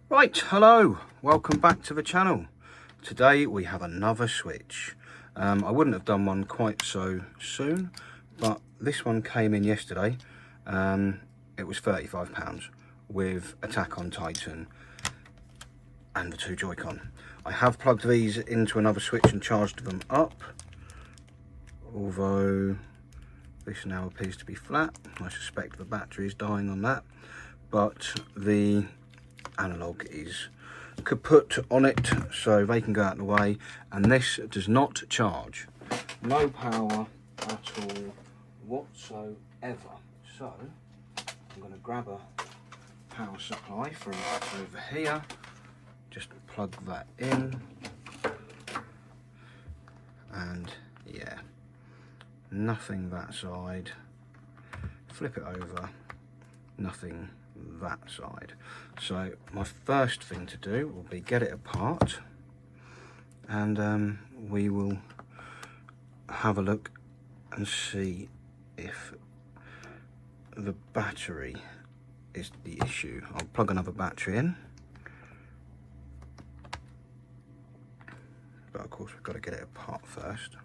Right, hello, welcome back to the channel. Today we have another switch. I wouldn't have done one quite so soon, but this one came in yesterday. It was £35 with Attack on Titan and the 2 Joy-Con. I have plugged these into another switch and charged them up, although this now appears to be flat. I suspect the battery is dying on that, but the analog is kaput on it, so they can go out of the way. And this does not charge, no power at all whatsoever. So I'm going to grab a power supply from over here, just plug that in, and yeah, nothing that side. Flip it over, nothing that side. So my first thing to do will be get it apart, and we will have a look and see if the battery is the issue. I'll plug another battery in, but of course we've got to get it apart first.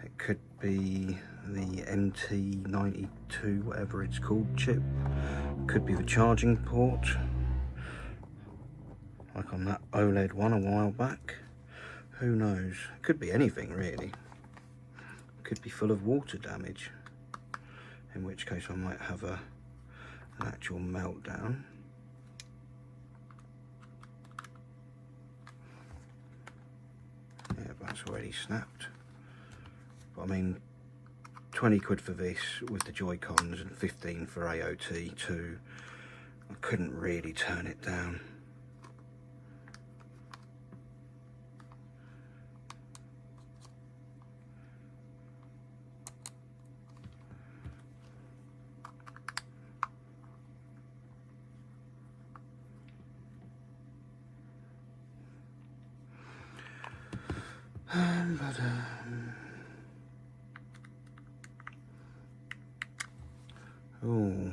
It could be the MT92, whatever it's called, chip. Could be the charging port, like on that OLED one a while back. Who knows? Could be anything really. Could be full of water damage, in which case I might have an actual meltdown. Yeah, that's already snapped. But I mean, 20 quid for this with the Joy-Cons and 15 for AOT too. I couldn't really turn it down. Oh,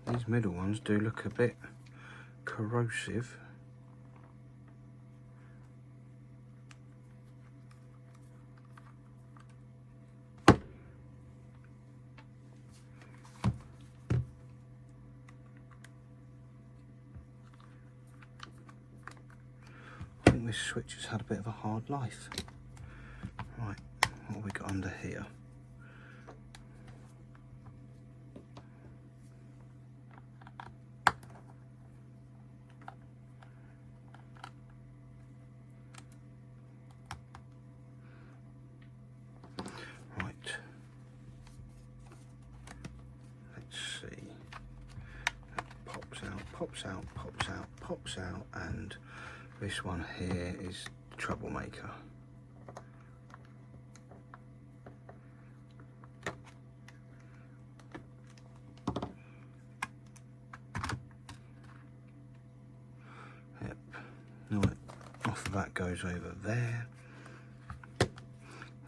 these middle ones do look a bit corrosive. I think this switch has had a bit of a hard life. Right, what have we got under here? Pops out, and this one here is the troublemaker. Yep, right, off of that goes over there.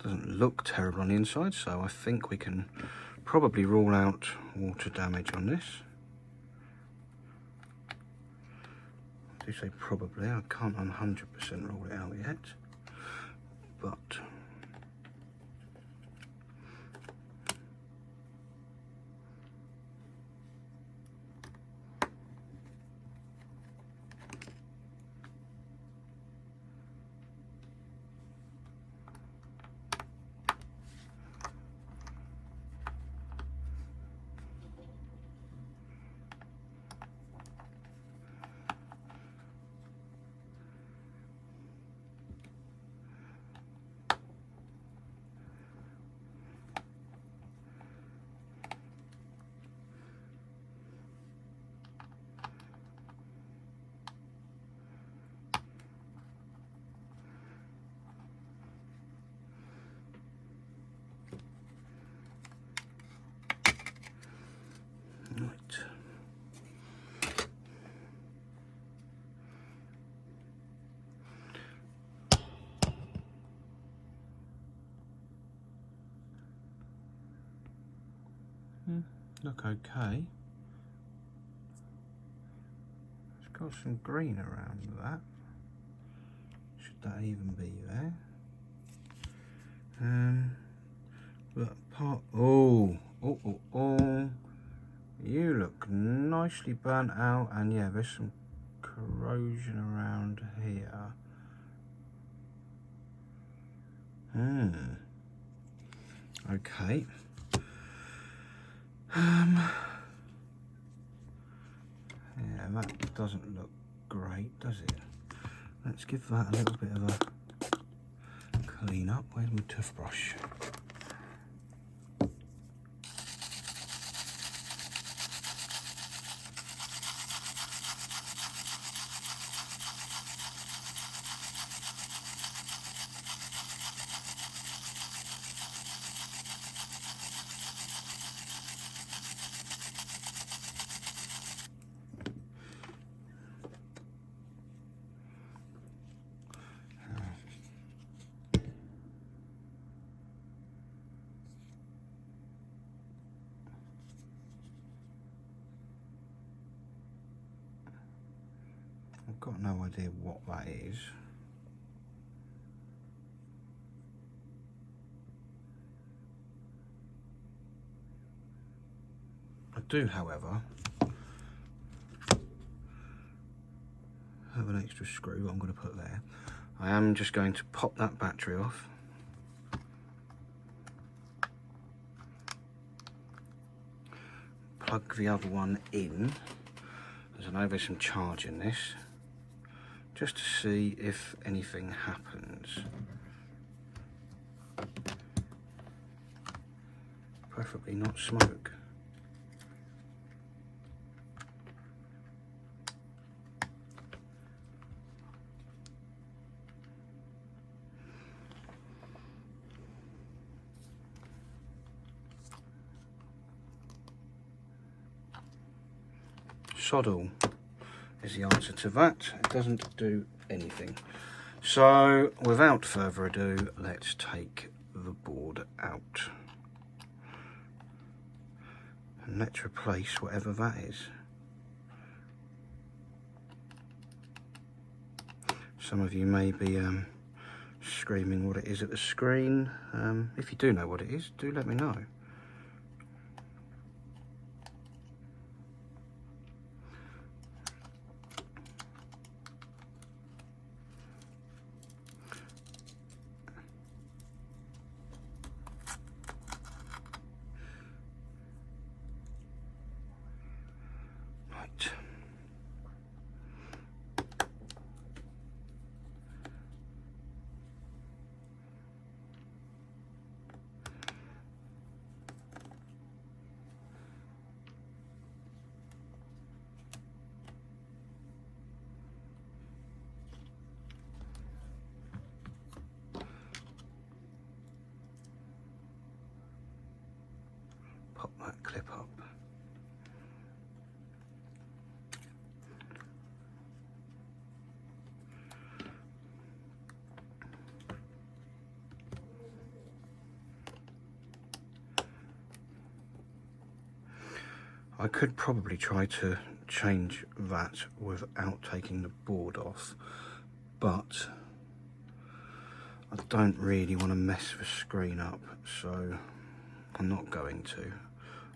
Doesn't look terrible on the inside, so I think we can probably rule out water damage on this. I say probably, I can't 100% rule it out yet, but right. Look okay. got some green around that. Should that even be there? But oh, you look nicely burnt out, and yeah, there's some corrosion around here. Okay. Yeah, that doesn't look great, does it? Let's give that a little bit of a clean up. Where's my toothbrush? I've got no idea what that is. I do, however, have an extra screw I'm going to put there. I am just going to pop that battery off. Plug the other one in, as I know there's some charge in this, just to see if anything happens. Preferably not smoke. Sod all is the answer to that. It doesn't do anything. So without further ado, let's take the board out and let's replace whatever that is. Some of you may be screaming what it is at the screen. If you do know what it is, do let me know. Right. Pop that clip up. I could probably try to change that without taking the board off, but I don't really want to mess the screen up, so I'm not going to.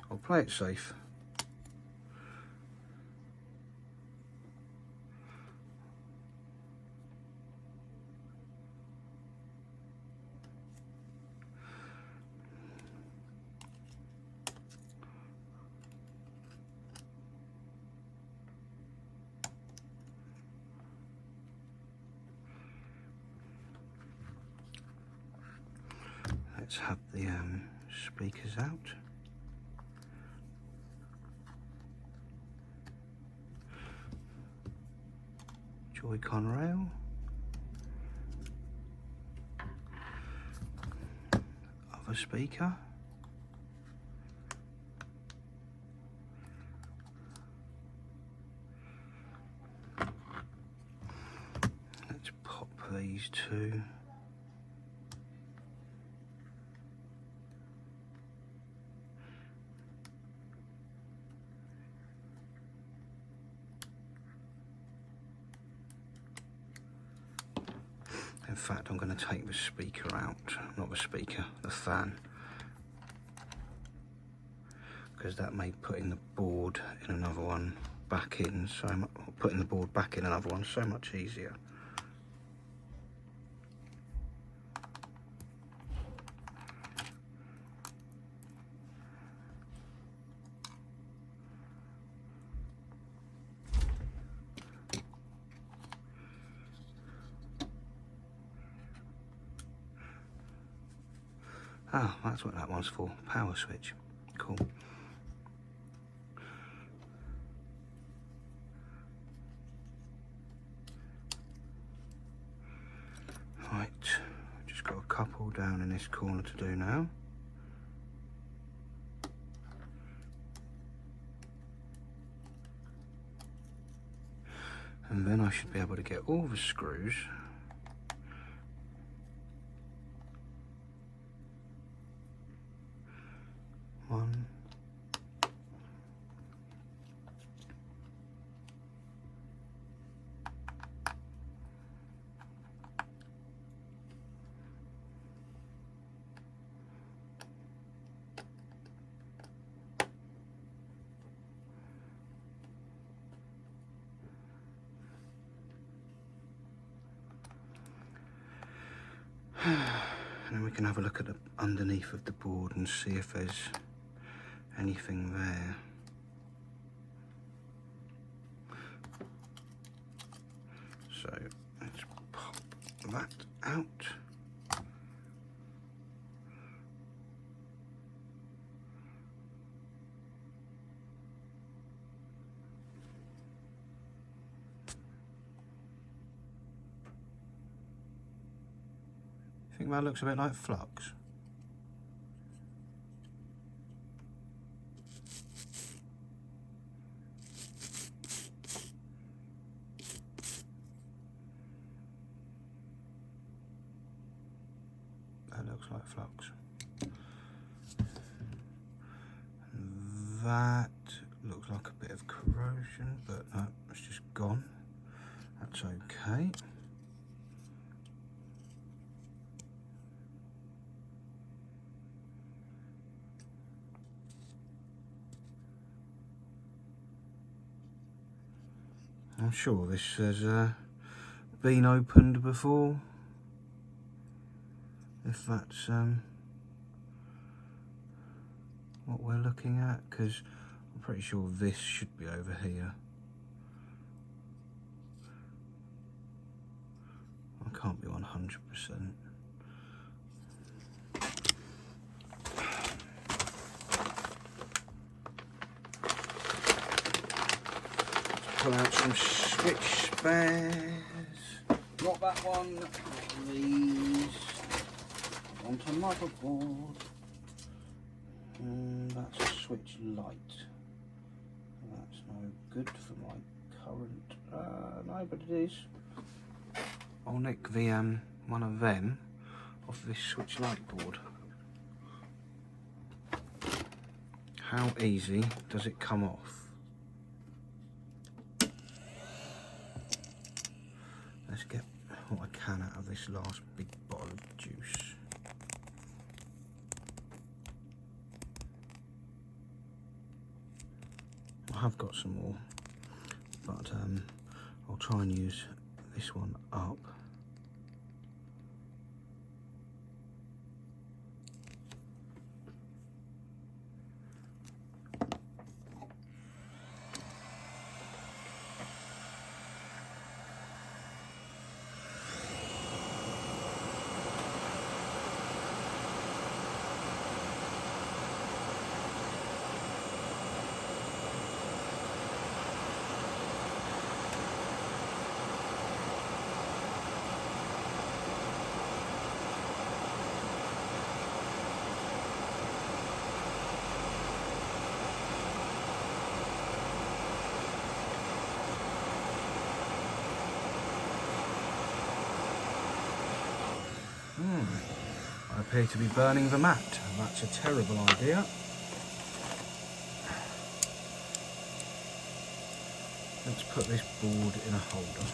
I'll play it safe. Let's have the speakers out. Joy-Con rail. Other speaker. Let's pop these two. In fact, I'm going to take the speaker out, not the speaker, the fan, because that made putting the board in another one back in putting the board back in another one so much easier. Ah, that's what that one's for, power switch. Cool. Right, just got a couple down in this corner to do now. And then I should be able to get all the screws one, and then we can have a look at the underneath of the board and see if there's anything there. So let's pop that out. I think that looks a bit like flux. That looks like flux. And that looks like a bit of corrosion, but no, it's just gone. That's okay. I'm sure this has been opened before, if that's what we're looking at, because I'm pretty sure this should be over here. I can't be 100%. Pull out some switch spares. Not that one, these. Onto motherboard. And that's a switch light. That's no good for my current. No, but it is. I'll nick the one of them off this switch light board. How easy does it come off? Let's get what I can out of this last big bottle of juice. I have got some more, but I'll try and use this one up. I appear to be burning the mat. That's a terrible idea. Let's put this board in a holder.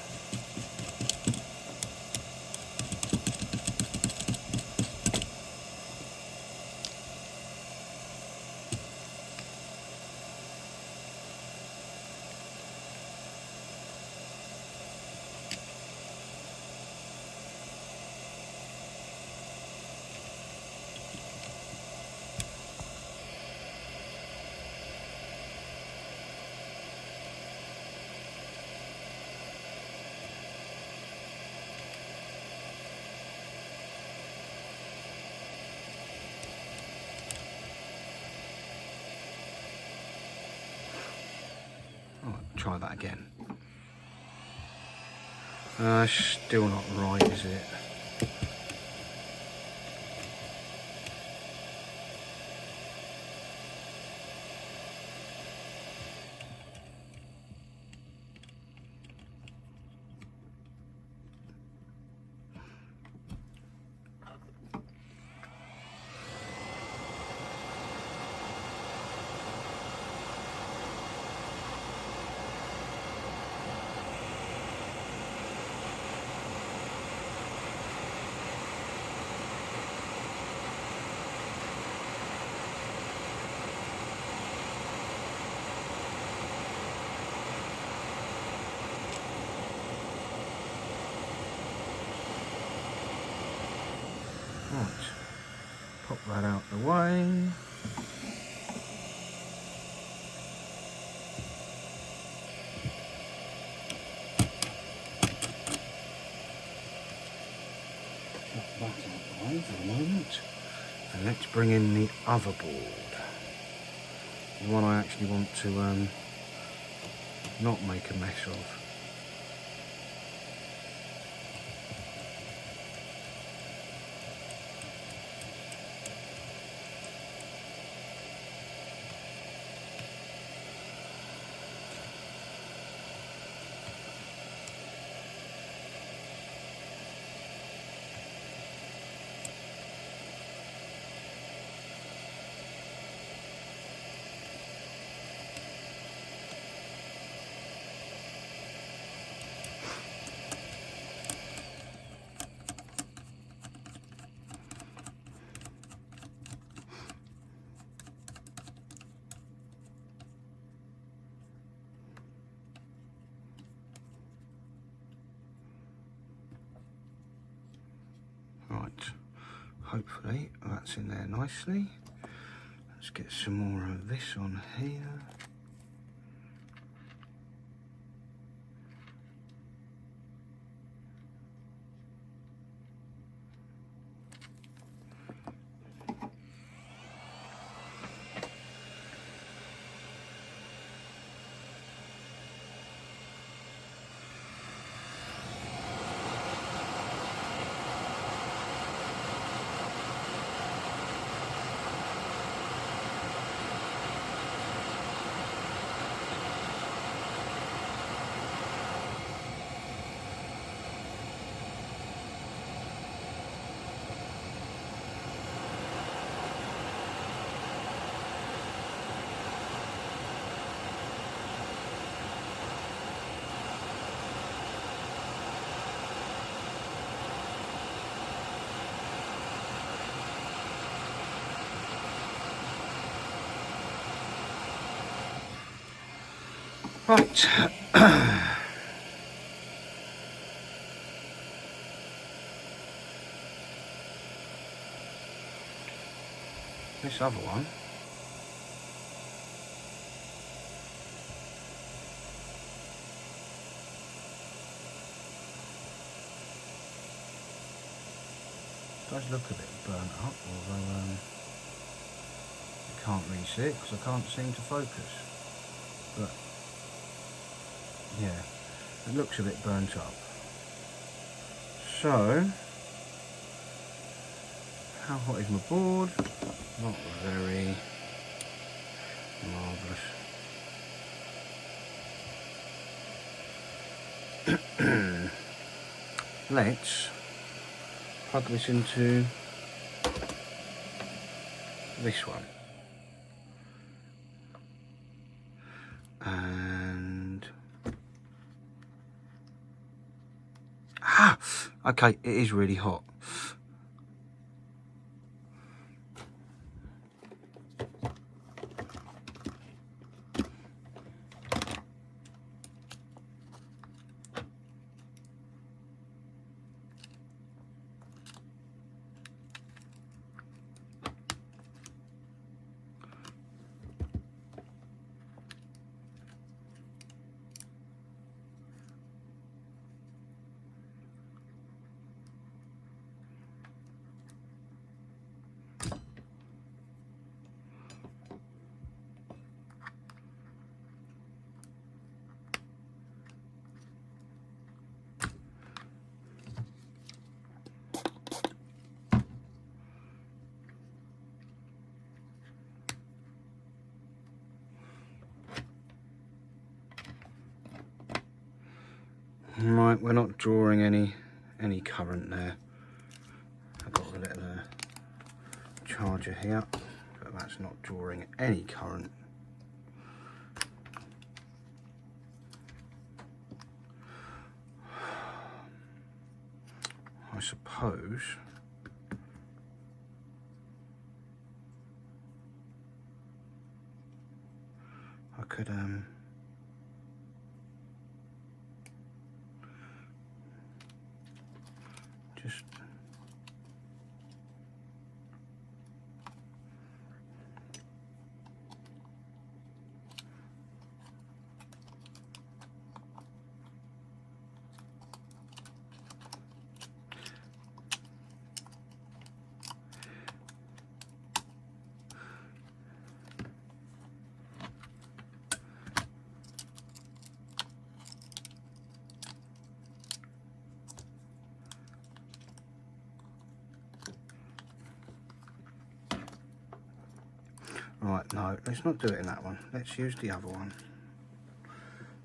try that again. Still not right, is it? Right, pop that out the way. Pop that out the way for a moment. And let's bring in the other board. The one I actually want to not make a mess of. Right, hopefully that's in there nicely. Let's get some more of this on here. Right, this other one, does look a bit burnt up, although you can't really see it because I can't seem to focus, but yeah, it looks a bit burnt up. So, how hot is my board? Not very marvellous. Let's plug this into this one. And okay, it is really hot. Right, we're not drawing any current there. I've got a little charger here, but that's not drawing any current. I suppose I could just right, no, let's not do it in that one. Let's use the other one.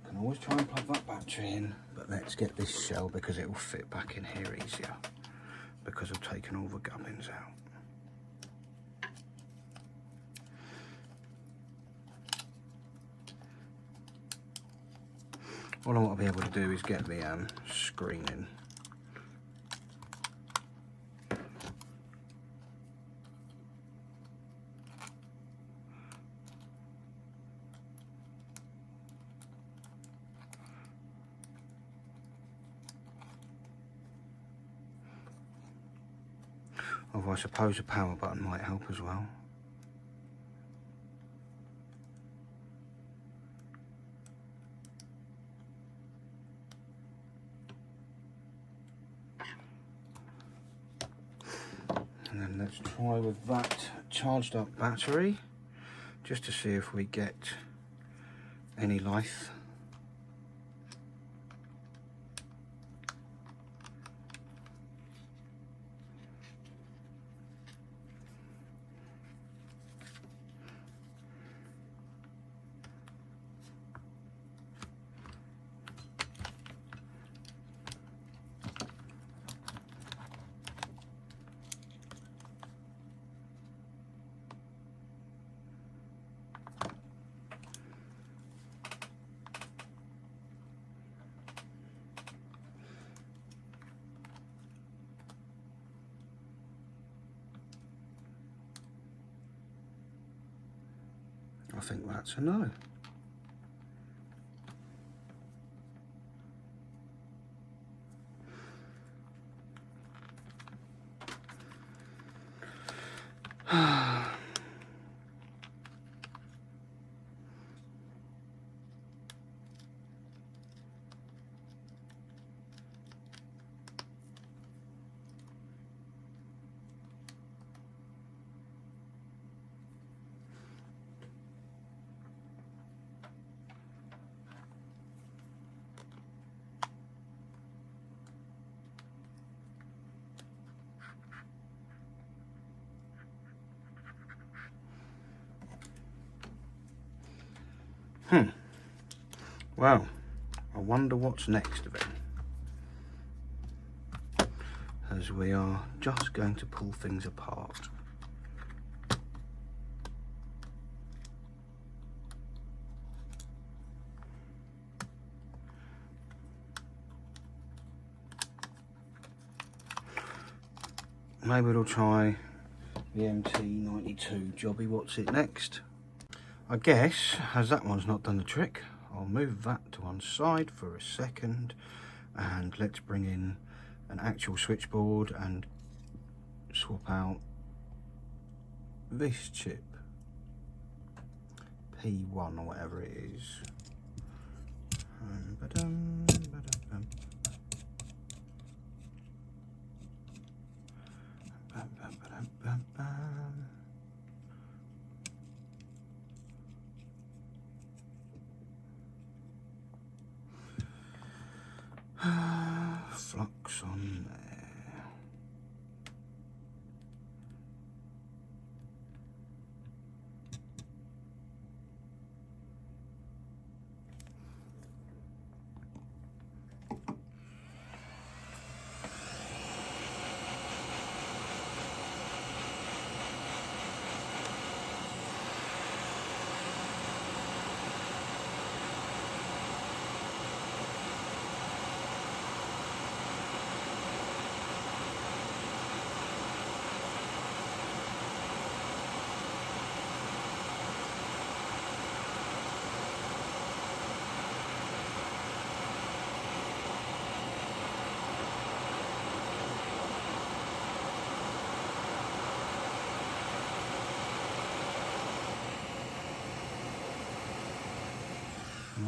Can always try and plug that battery in, but let's get this shell because it will fit back in here easier because I've taken all the gubbins out. All I want to be able to do is get the screen in. Although I suppose a power button might help as well. And then let's try with that charged up battery, just to see if we get any life. I think that's a no. Well, I wonder what's next of it, as we are just going to pull things apart. Maybe we'll try the MT92 jobby. What's it next? I guess, as that one's not done the trick, I'll move that to one side for a second, and let's bring in an actual switchboard and swap out this chip, P1 or whatever it is. Flux on there.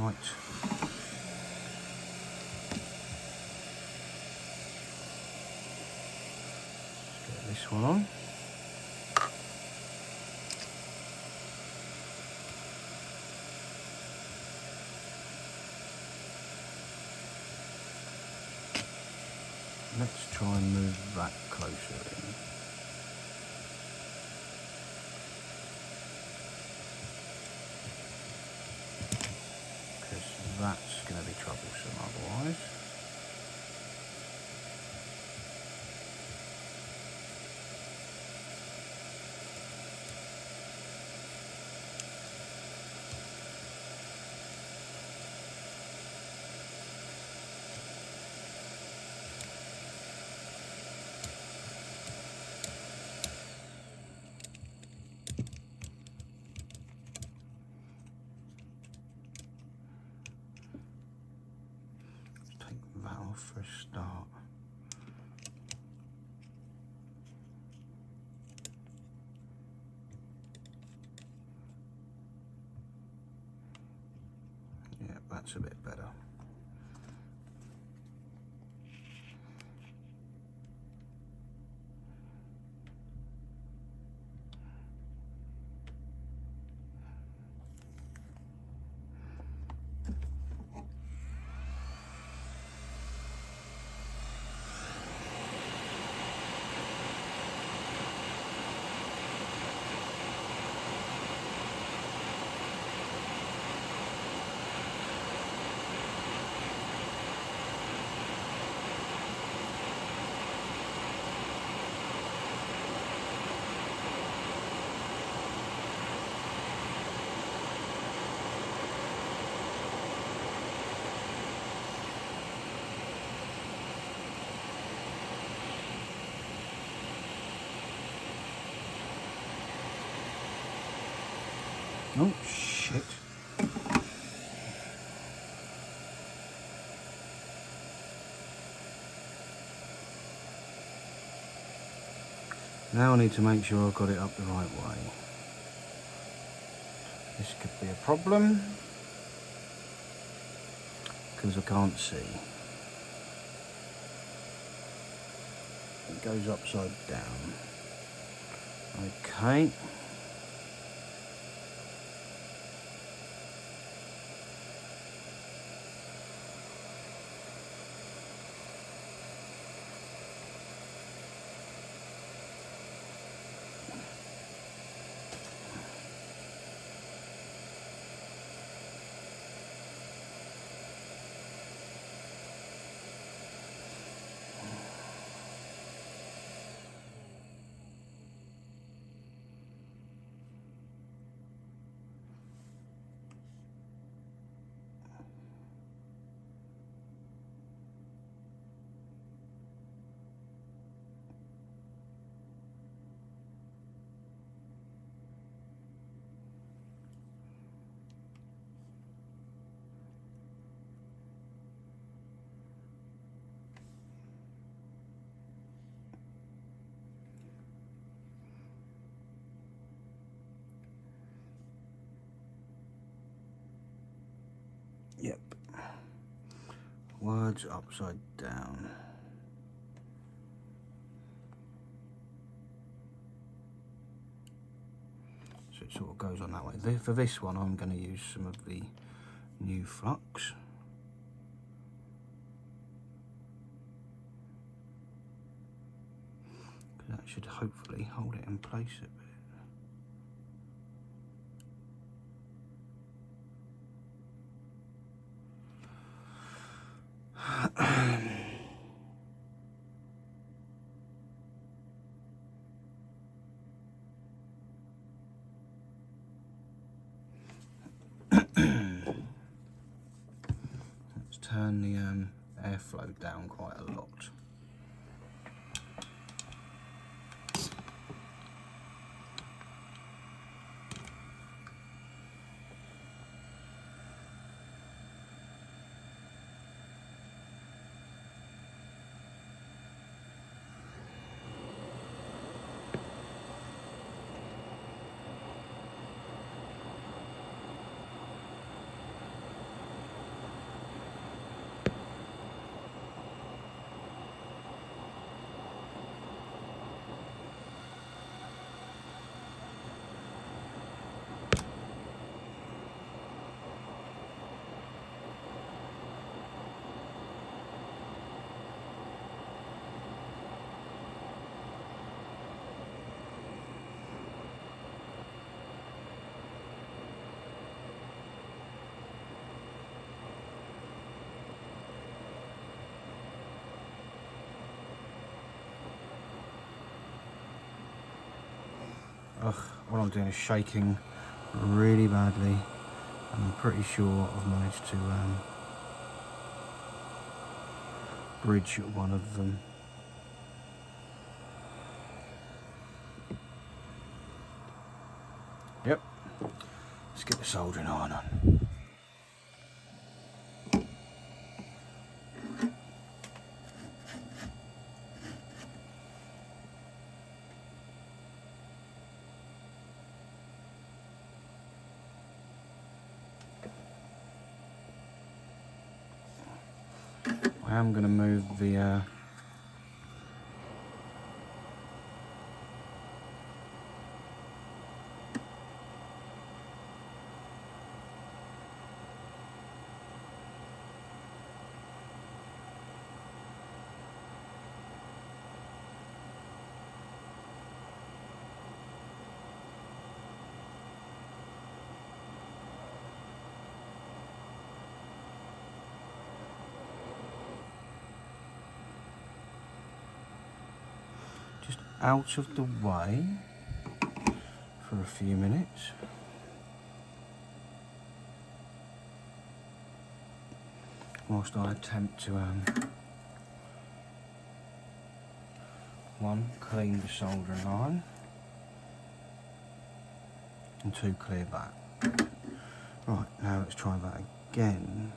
Right. Let's get this one on. Let's try and move that closer in. Because that's going to be troublesome otherwise. For a start. Yeah, that's a bit better. Oh shit. Now I need to make sure I've got it up the right way. This could be a problem because I can't see. It goes upside down. Okay. Yep. Words upside down. So it sort of goes on that way. For this one, I'm going to use some of the new flux. That should hopefully hold it in place a bit. Let's turn the airflow down quite a lot. Ugh, what I'm doing is shaking really badly. I'm pretty sure I've managed to bridge one of them. Yep, let's get the soldering iron on. I am going to move the just out of the way for a few minutes. Whilst I attempt to one, clean the soldering iron, and two, clear that. Right, now let's try that again.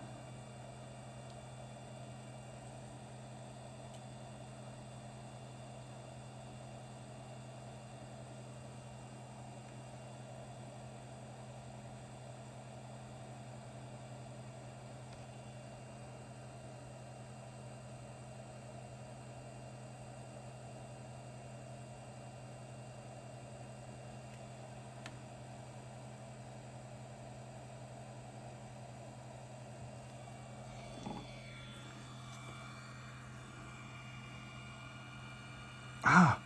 Ah!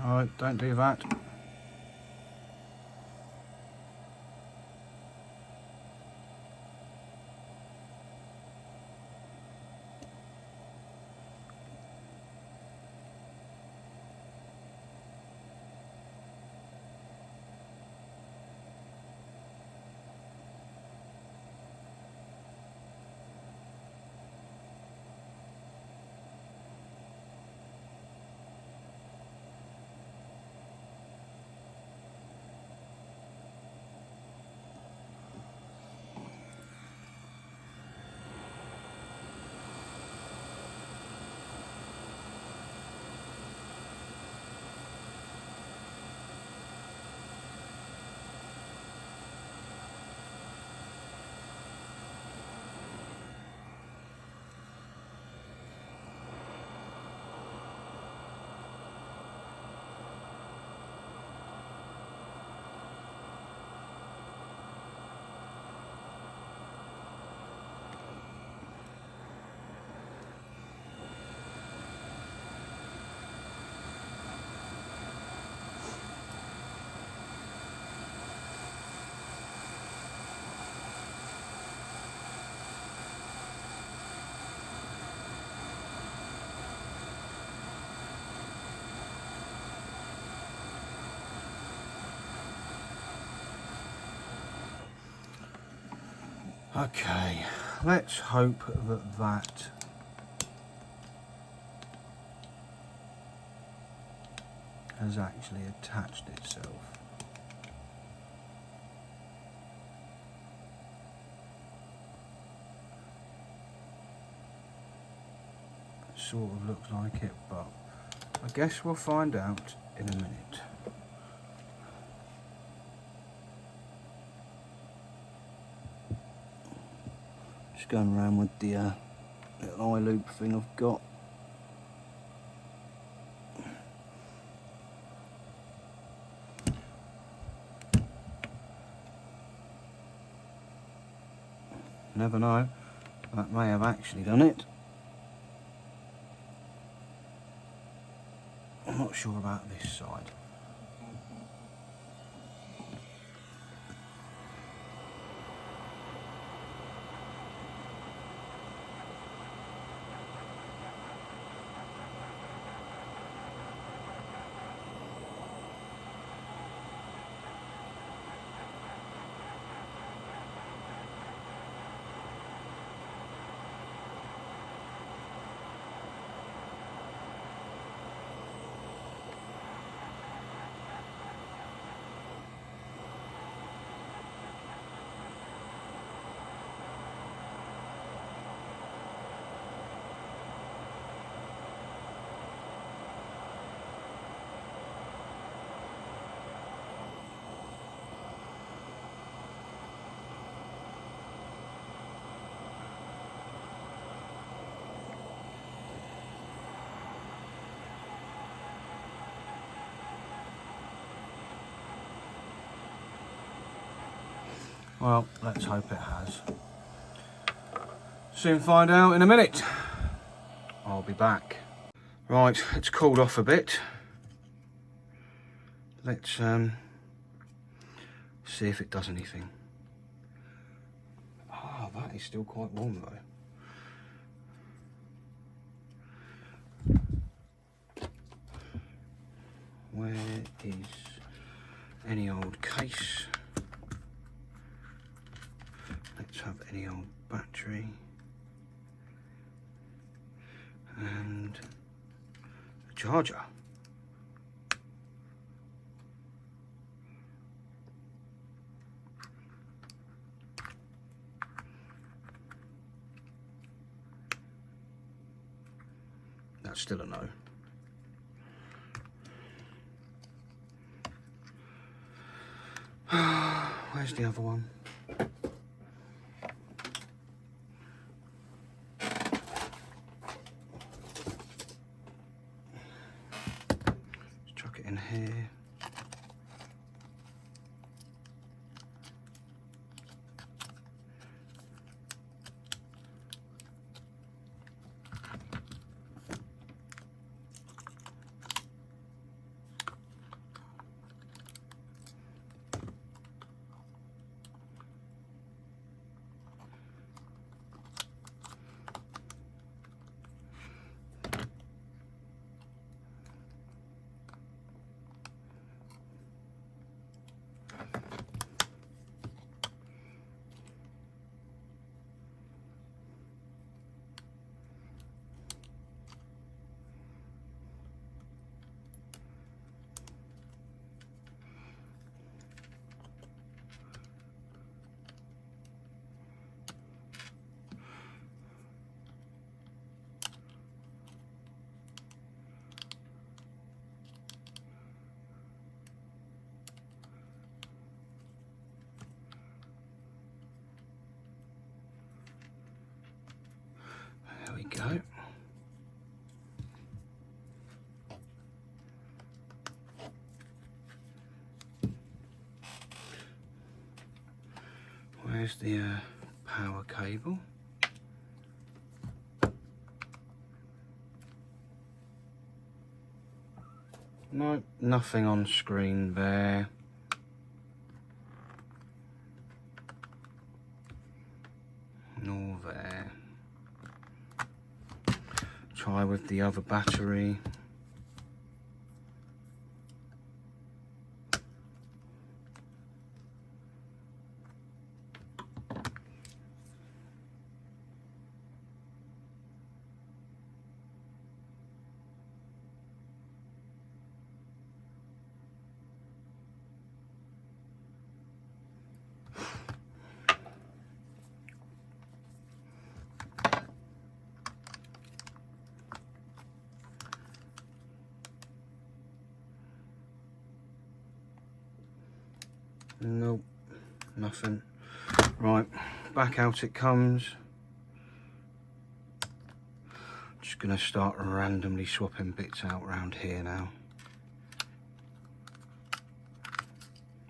No, don't do that. Okay, let's hope that that has actually attached itself. Sort of looks like it, but I guess we'll find out in a minute. Just going around with the little eye loop thing I've got. Never know, that may have actually done it. I'm not sure about this side. Well, let's hope it has. Soon find out in a minute. I'll be back. Right, it's cooled off a bit. Let's see if it does anything. Ah, that is still quite warm though. Where is any old case? Let's have any old battery and a charger. That's still a no. Where's the other one? In here. There we go. Where's the power cable? No, nothing on screen there. Nor there. Try with the other battery. Nope, nothing. Right, back out it comes. Just going to start randomly swapping bits out around here now,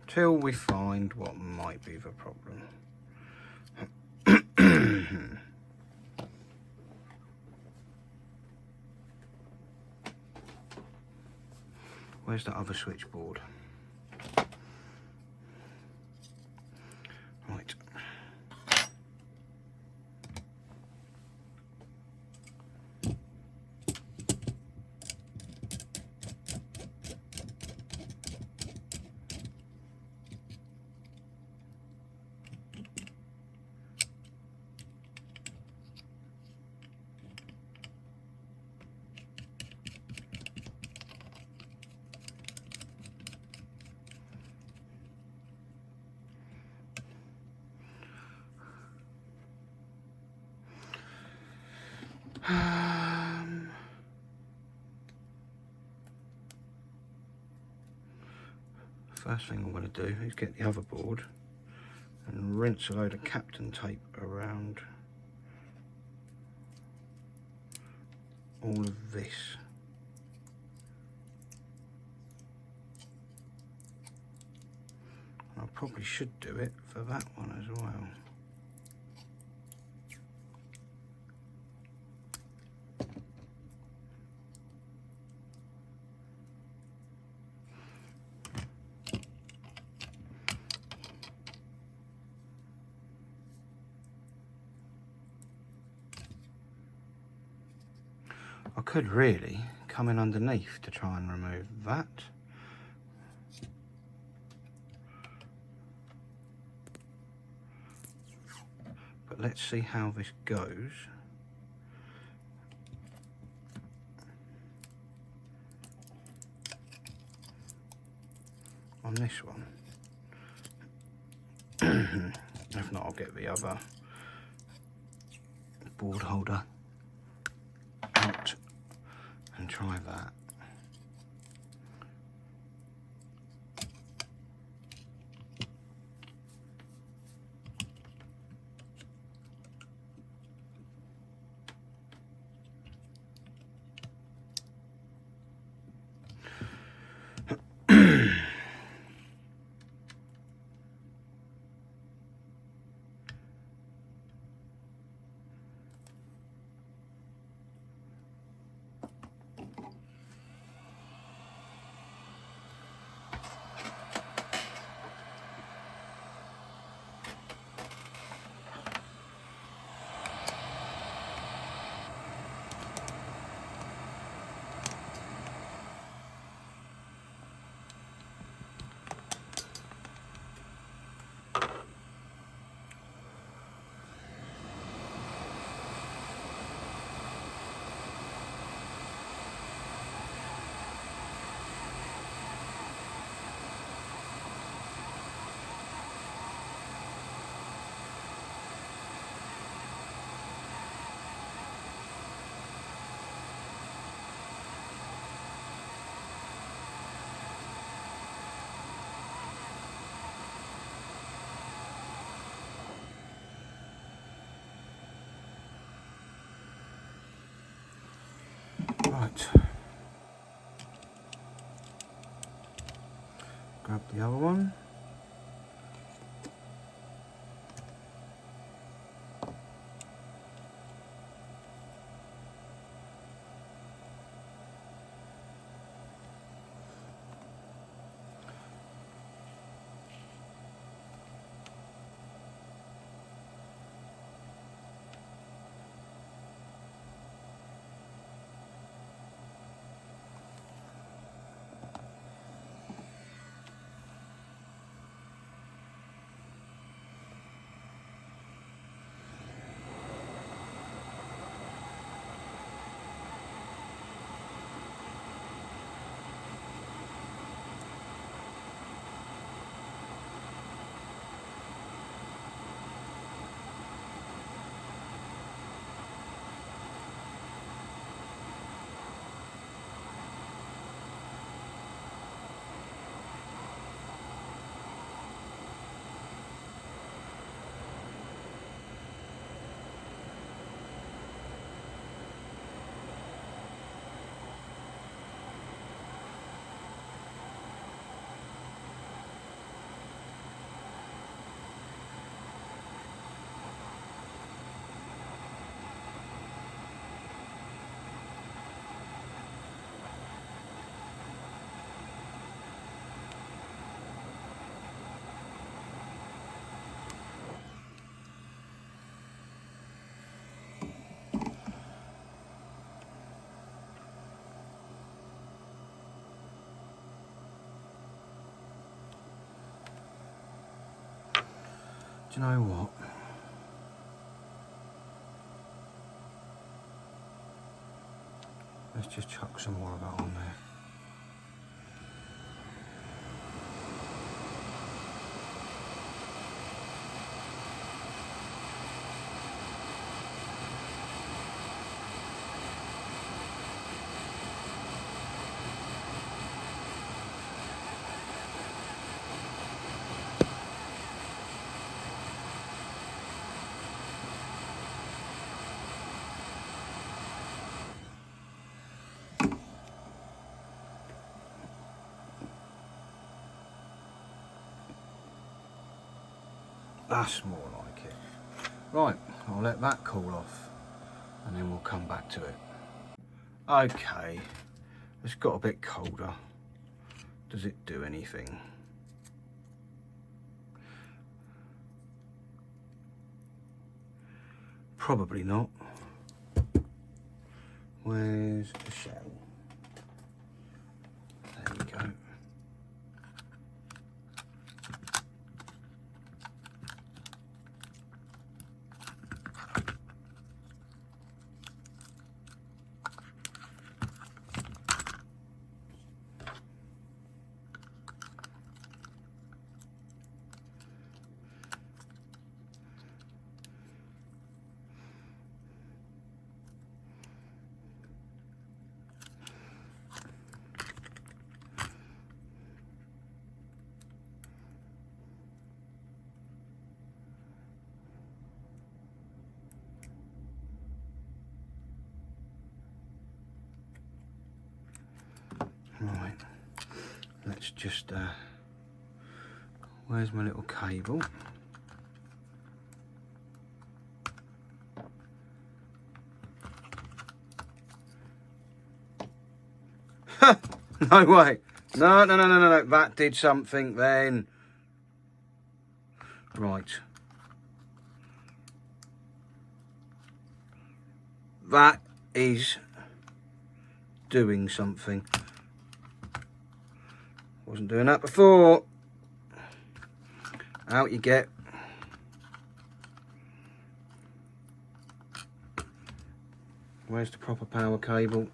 till we find what might be the problem. Where's the other switchboard? Right. First thing I'm going to do is get the other board and rinse a load of Captain tape around all of this. And I probably should do it for that one as well. I could really come in underneath to try and remove that. But let's see how this goes. On this one. If not, I'll get the other board holder out and try that. Right, grab the other one. Do you know what? Let's just chuck some more of that on there. That's more like it. Right, I'll let that cool off and then we'll come back to it. Okay, it's got a bit colder. Does it do anything? Probably not. Where's the shell? There we go. Right, let's just, where's my little cable? No way, no, that did something then. Right. That is doing something. Wasn't doing that before. Out you get. Where's the proper power cable?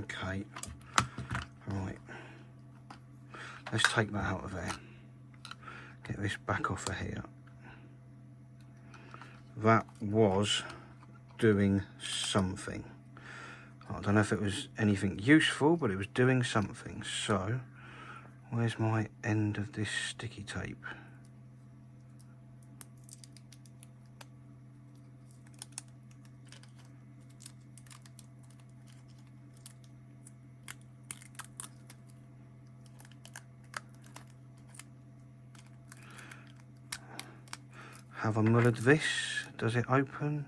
Okay, right, let's take that out of there, get this back off of here. That was doing something. I don't know if it was anything useful, but it was doing something. So, where's my end of this sticky tape? Have I mullered this? Does it open?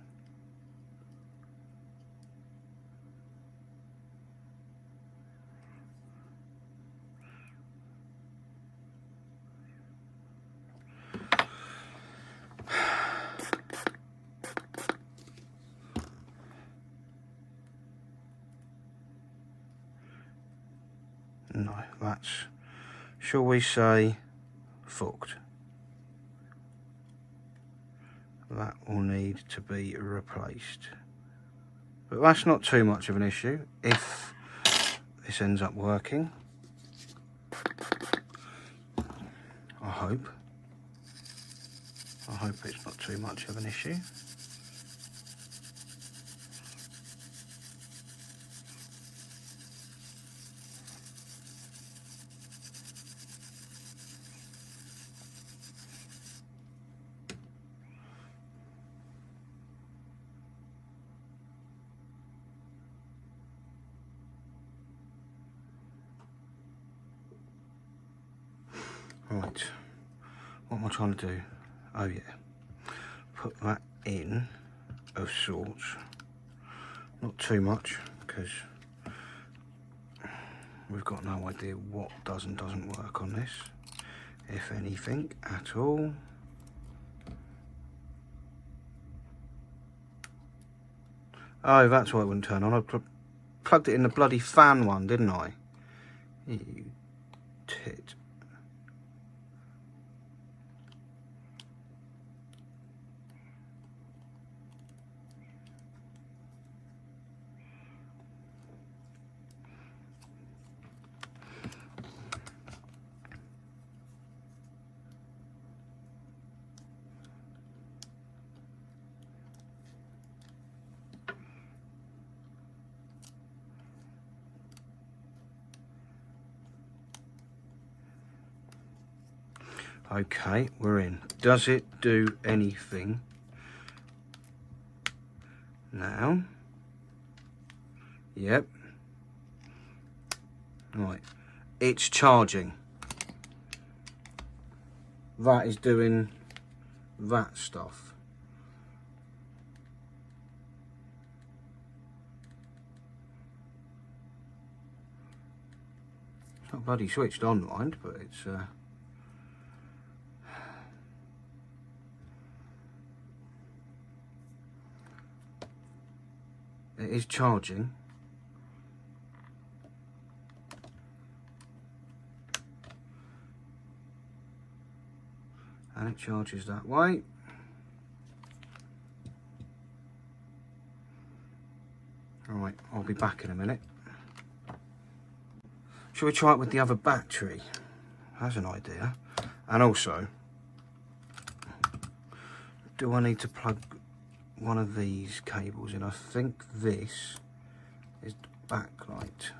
No, that's, shall we say, fucked. That will need to be replaced. But that's not too much of an issue if this ends up working. I hope. I hope it's not too much of an issue. Right, what am I trying to do? Oh yeah, put that in of sorts. Not too much, because we've got no idea what does and doesn't work on this, if anything at all. Oh, that's why it wouldn't turn on. I plugged it in the bloody fan one, didn't I? You tit. Okay, we're in. Does it do anything now? Yep. Right, it's charging. That is doing that stuff. It's not bloody switched on, mind, but it's it is charging. And it charges that way. Alright, I'll be back in a minute. Shall we try it with the other battery? That's an idea. And also, do I need to plug one of these cables in? I think this is the backlight.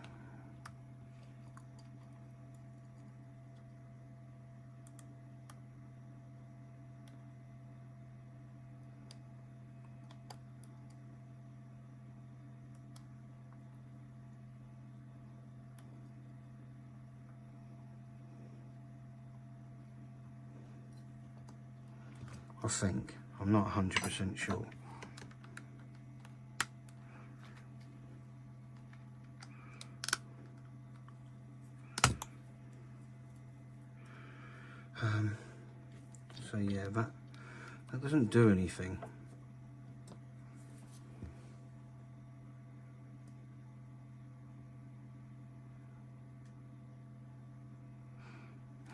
I think. I'm not 100% sure. So yeah, that doesn't do anything.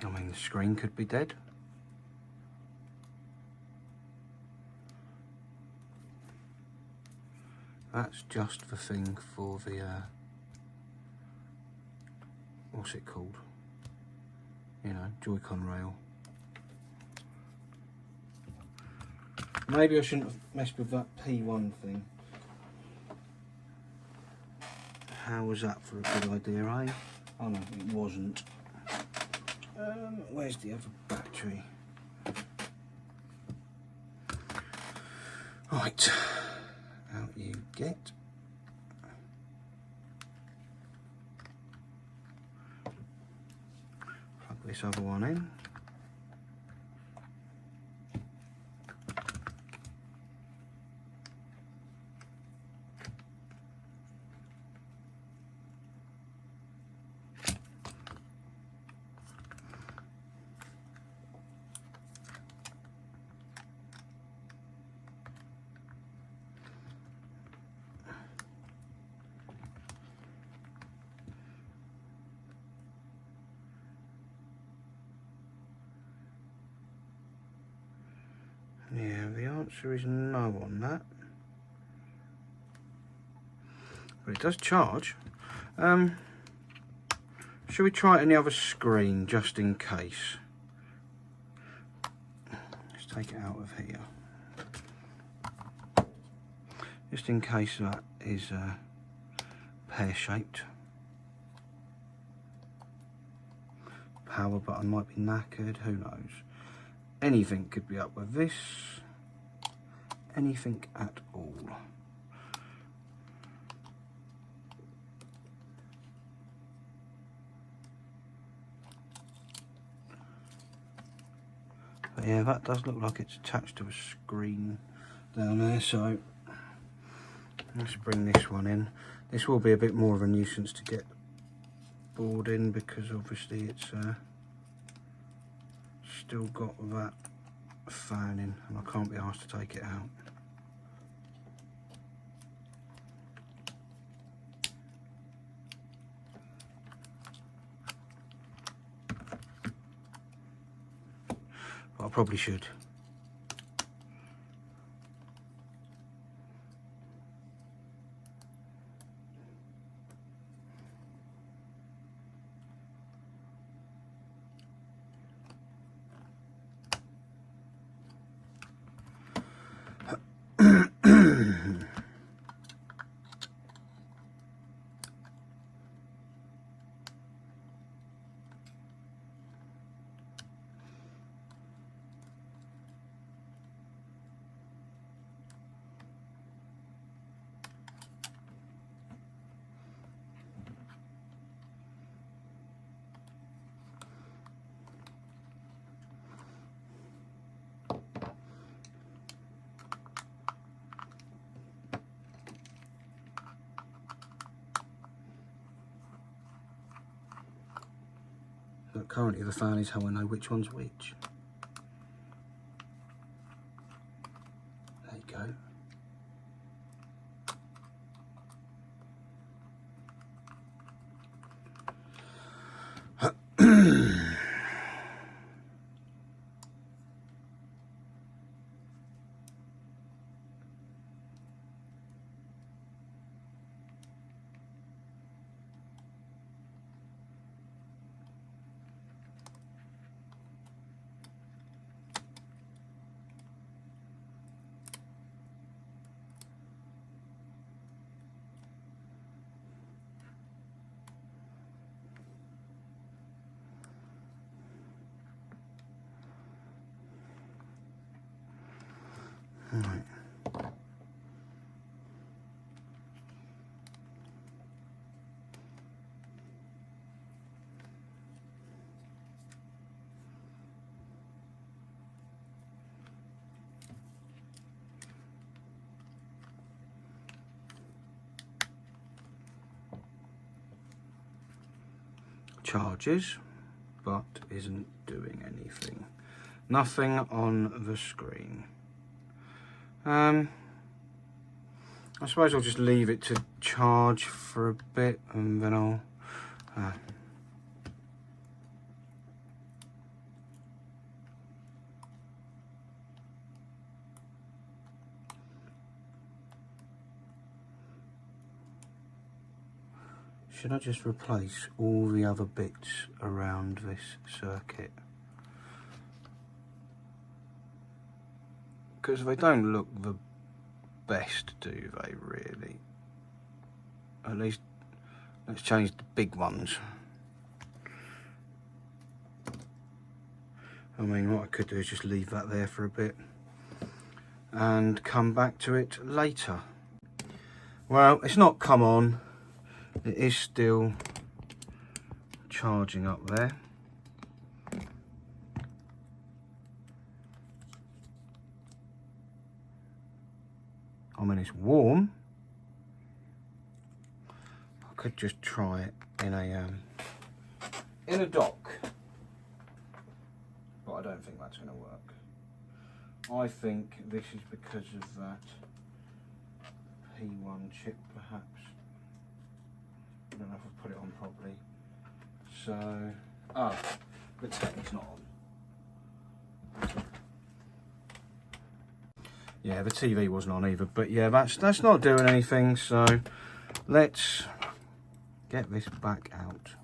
I mean, the screen could be dead. That's just the thing for the, what's it called? You know, Joy-Con rail. Maybe I shouldn't have messed with that P1 thing. How was that for a good idea, eh? Oh no, it wasn't. Where's the other battery? Right. Out you get. Plug this other one in. Yeah, the answer is no on that. But it does charge. Should we try it on the other screen just in case? Let's take it out of here. Just in case that is pear-shaped. Power button might be knackered, who knows. Anything could be up with this. Anything at all. But yeah, that does look like it's attached to a screen down there, so let's bring this one in. This will be a bit more of a nuisance to get board in because obviously it's still got that fan in and I can't be asked to take it out. probably should. But currently the fan is how I know which one's which. There you go. Right. Charges, but isn't doing anything. Nothing on the screen. I suppose I'll just leave it to charge for a bit and then I'll should I just replace all the other bits around this circuit? Because they don't look the best, do they really? At least let's change the big ones. I mean, what I could do is just leave that there for a bit and come back to it later. Well, it's not come on. It is still charging up there. I mean, it's warm. I could just try it in a dock, but I don't think that's going to work. I think this is because of that P1 chip, perhaps. I don't know if I've put it on properly. So, the tech's not on. Yeah, the TV wasn't on either, but yeah, that's not doing anything, so let's get this back out.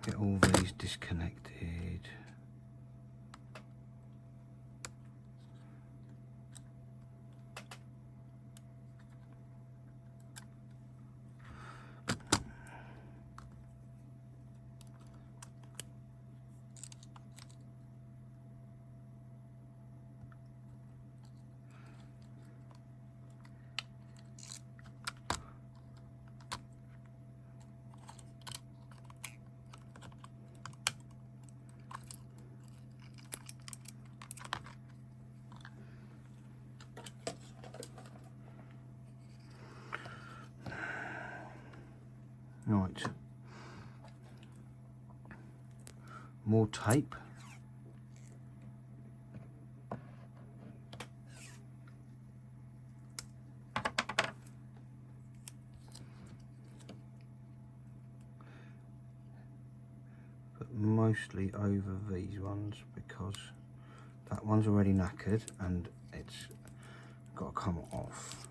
Get all these disconnected. Right, more tape. But mostly over these ones because that one's already knackered and it's got to come off.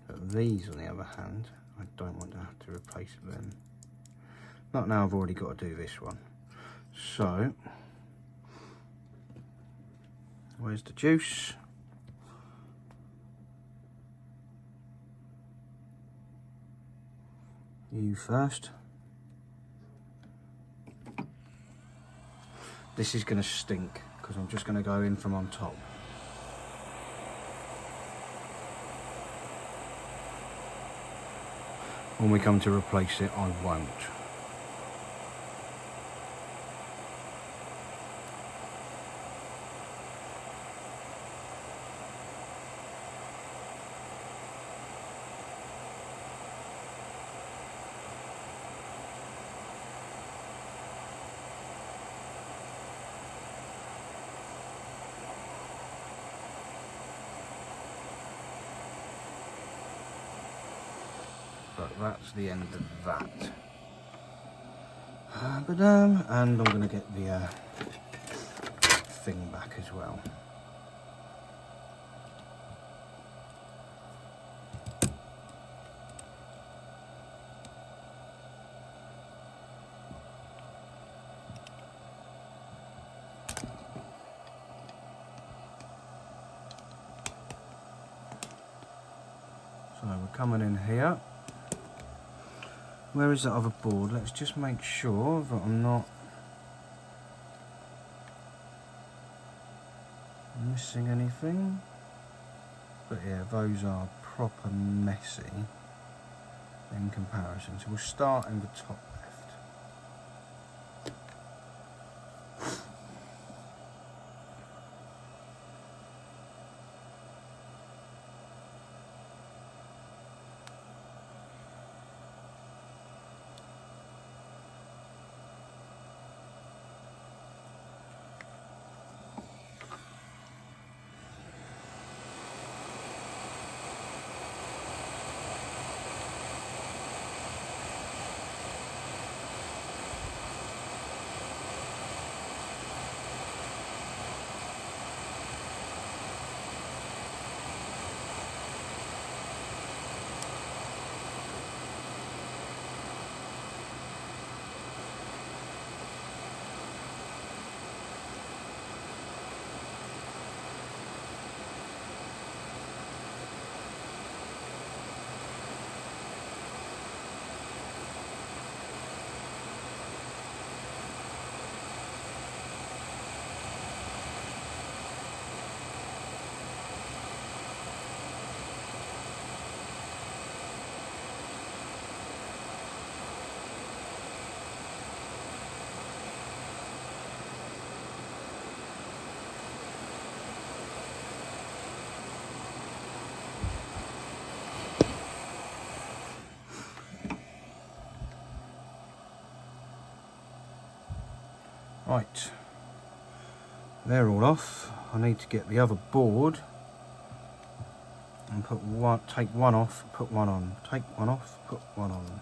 But these, on the other hand, I don't want to have to replace them. Not now I've already got to do this one. So, where's the juice? You first. This is going to stink because I'm just going to go in from on top. When we come to replace it, I won't. But that's the end of that. And I'm going to get the thing back as well. So we're coming in here. Where is that other board? Let's just make sure that I'm not missing anything. But yeah, those are proper messy in comparison. So we'll start in the top left. Right, they're all off. I need to get the other board and put one, take one off, put one on. Take one off, put one on.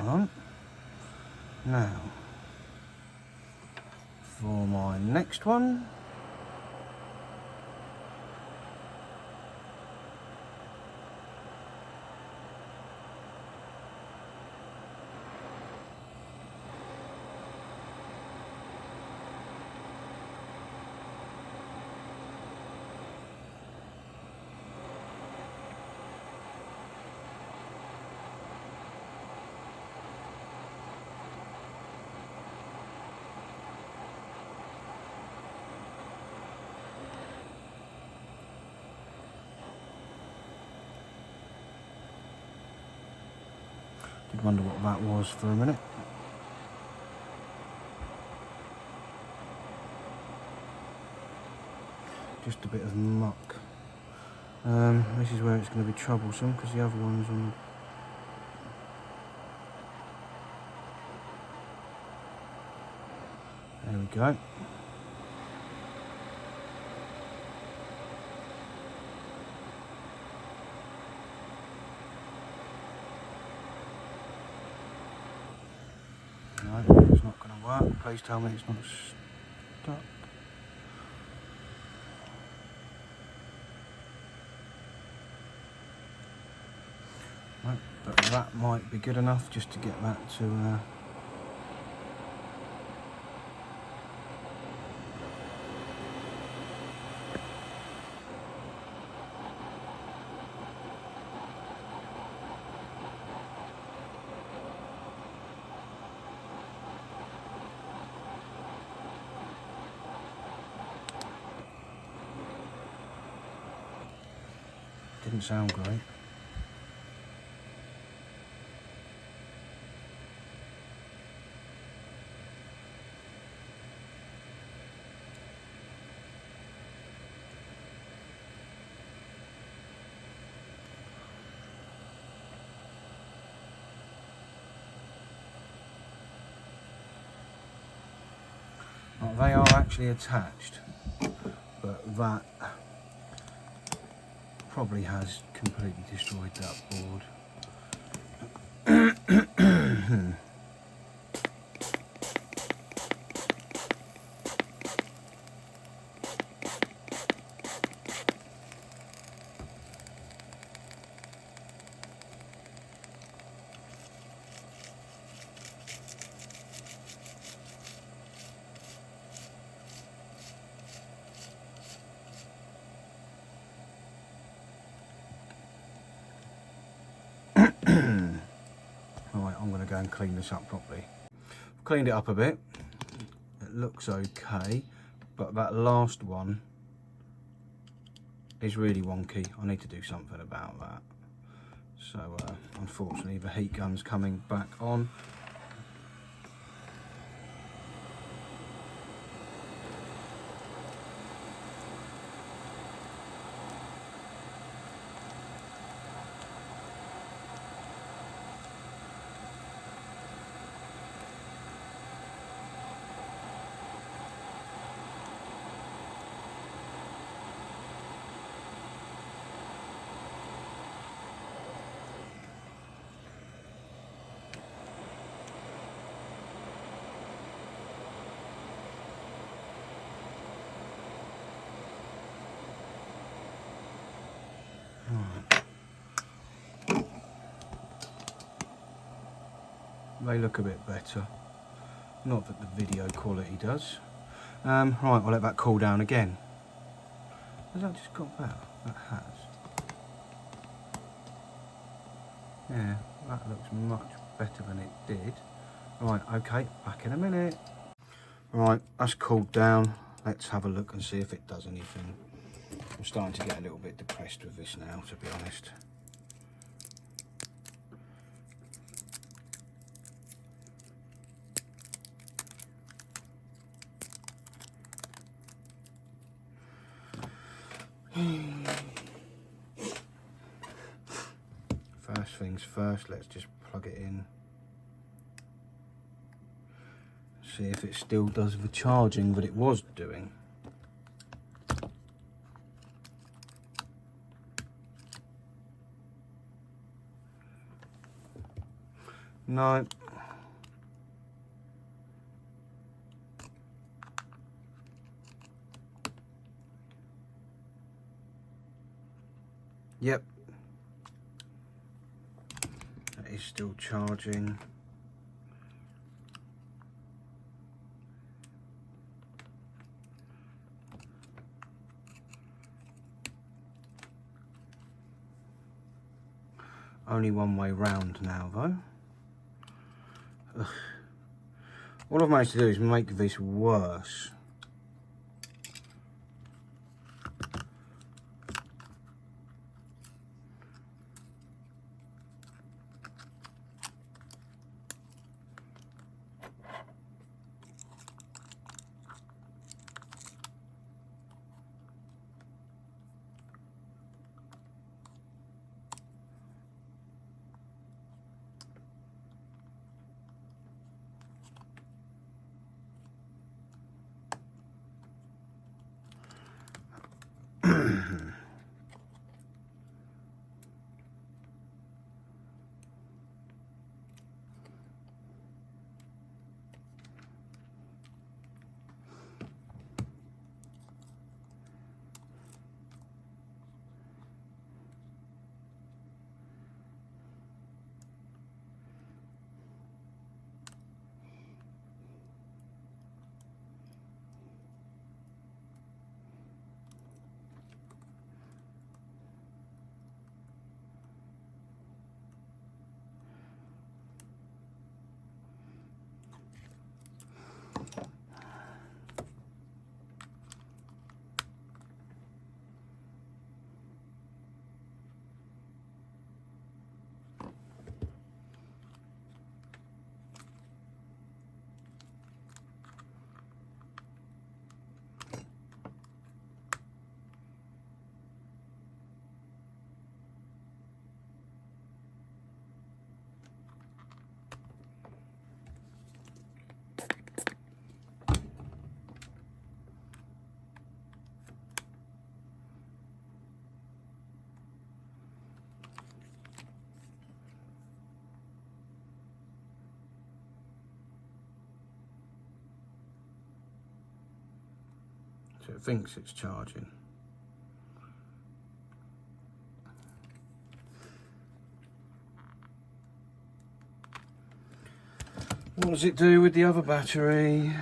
one. Now, for my next one, did wonder what that was for a minute. Just a bit of muck. This is where it's going to be troublesome because the other one's on. There we go. No, it's not going to work. Please tell me it's not stuck. Right, but that might be good enough just to get that to didn't sound great. Well, they are actually attached, but that probably has completely destroyed that board. Right, I'm going to go and clean this up properly. I've cleaned it up a bit. It looks okay, but that last one is really wonky. I need to do something about that. So unfortunately the heat gun's coming back on. They look a bit better. Not that the video quality does. Right, I'll let that cool down again. Has that just got better? That has. Yeah, that looks much better than it did. Right, okay, back in a minute. Right, that's cooled down. Let's have a look and see if it does anything. I'm starting to get a little bit depressed with this now, to be honest. First things first, let's just plug it in. See if it still does the charging that it was doing. No. Yep. That is still charging. Only one way round now though. Ugh. All I've managed to do is make this worse. So it thinks it's charging. What does it do with the other battery?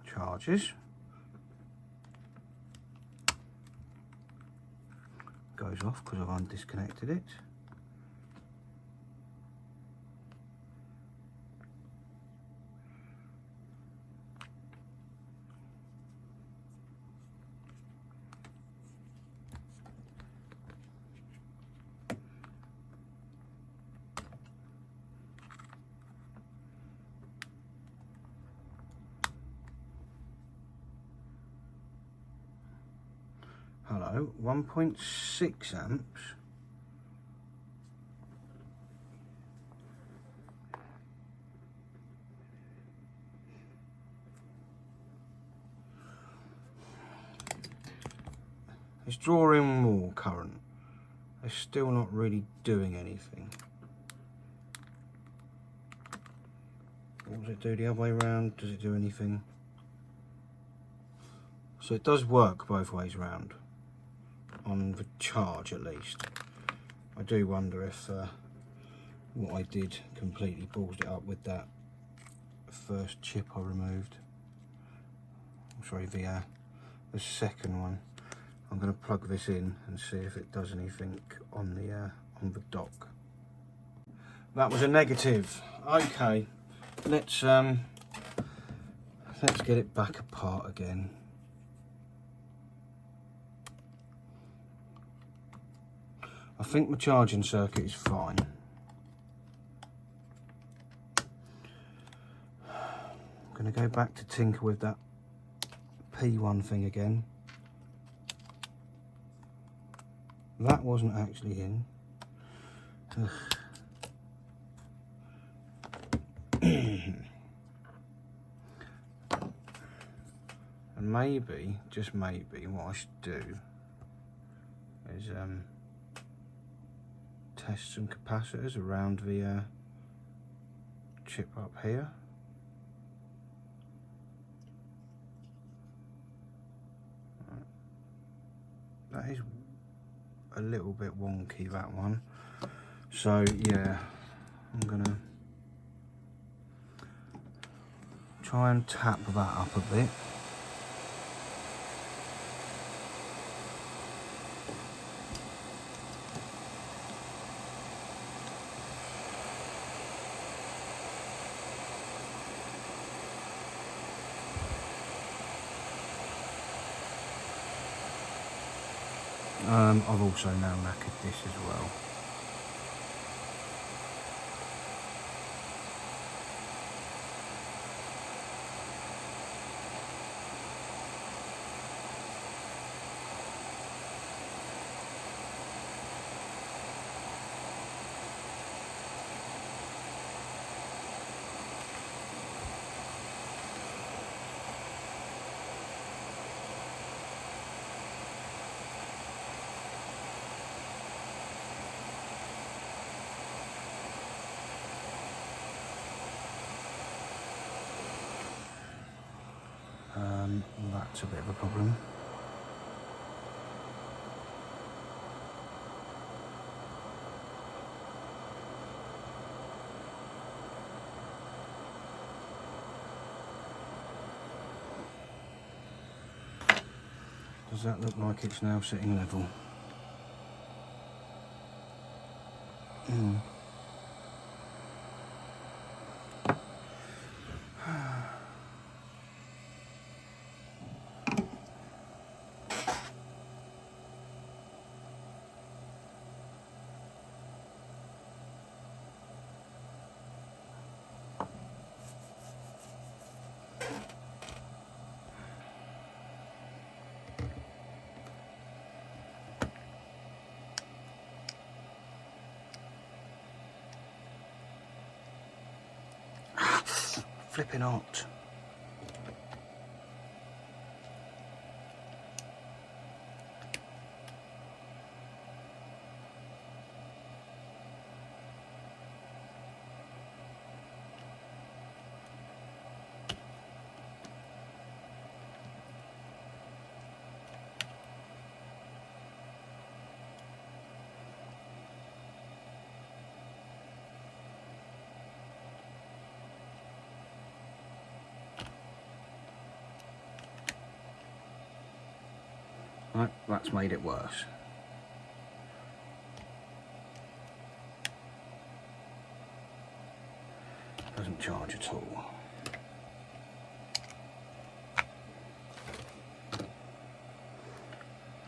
Charges. Goes off because I've undisconnected it. Hello, 1.6 amps. It's drawing more current. It's still not really doing anything. What does it do the other way around? Does it do anything? So it does work both ways round. On the charge at least. I do wonder if what I did completely balls it up with that first chip I removed. I'm sorry, the second one. I'm going to plug this in and see if it does anything on the dock. That was a negative. Okay, let's get it back apart again. I think my charging circuit is fine. I'm going to go back to tinker with that P1 thing again. That wasn't actually in. And maybe, just maybe, what I should do is test some capacitors around the chip up here. That is a little bit wonky, that one. So yeah, I'm gonna try and tap that up a bit. I've also now knackered this as well. That's a bit of a problem. Does that look like it's now sitting level? Flipping hot. Right, that's made it worse. Doesn't charge at all.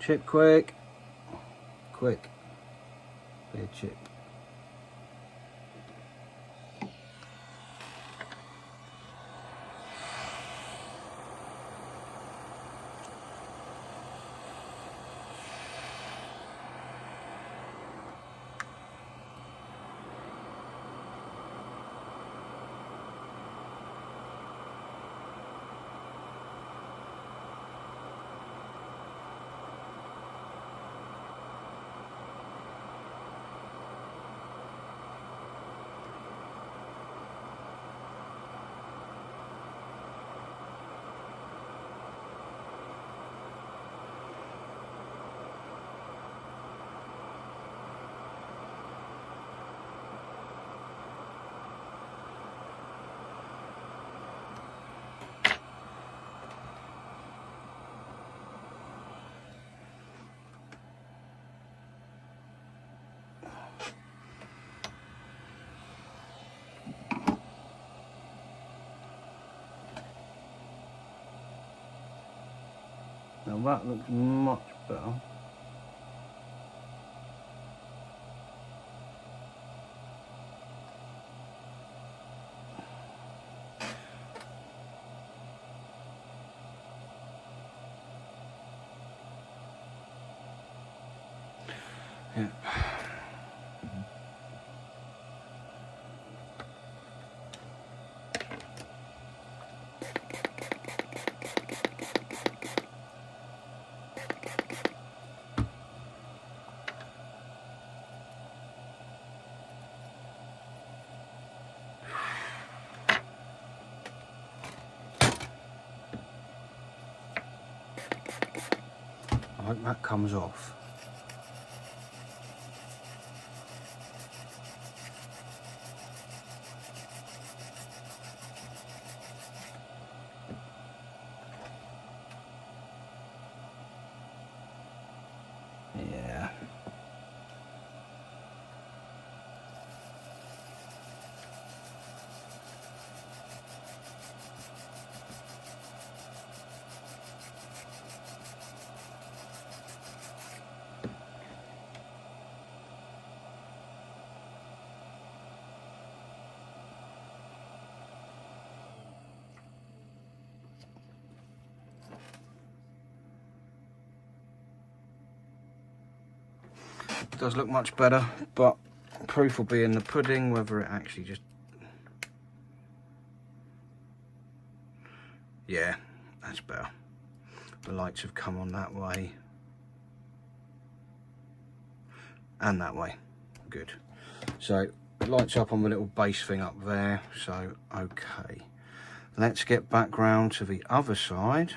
Chip quick. Quick. Clear chip. Now that looks much better. Yeah. I hope that comes off. Yeah. Does look much better, but proof will be in the pudding whether it actually just... Yeah, that's better. The lights have come on that way and that way. Good. So lights up on the little base thing up there. So okay, let's get back round to the other side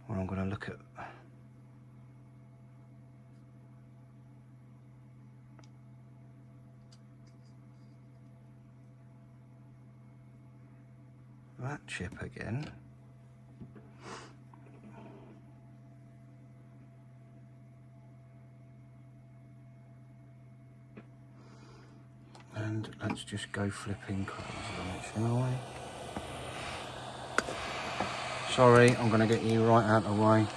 where I'm going to look at that chip again. And let's just go flipping crazy on it, shall we? Sorry, I'm going to get you right out of the way.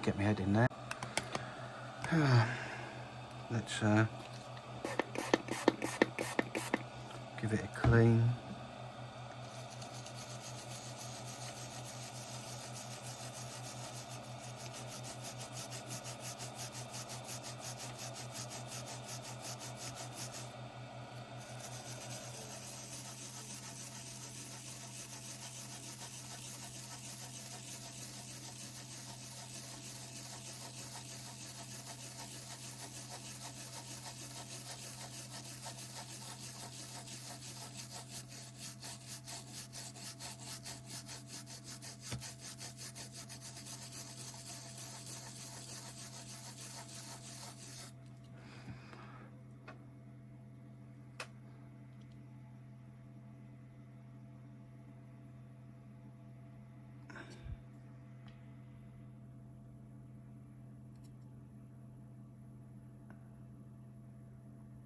Get my head in there. Let's give it a clean.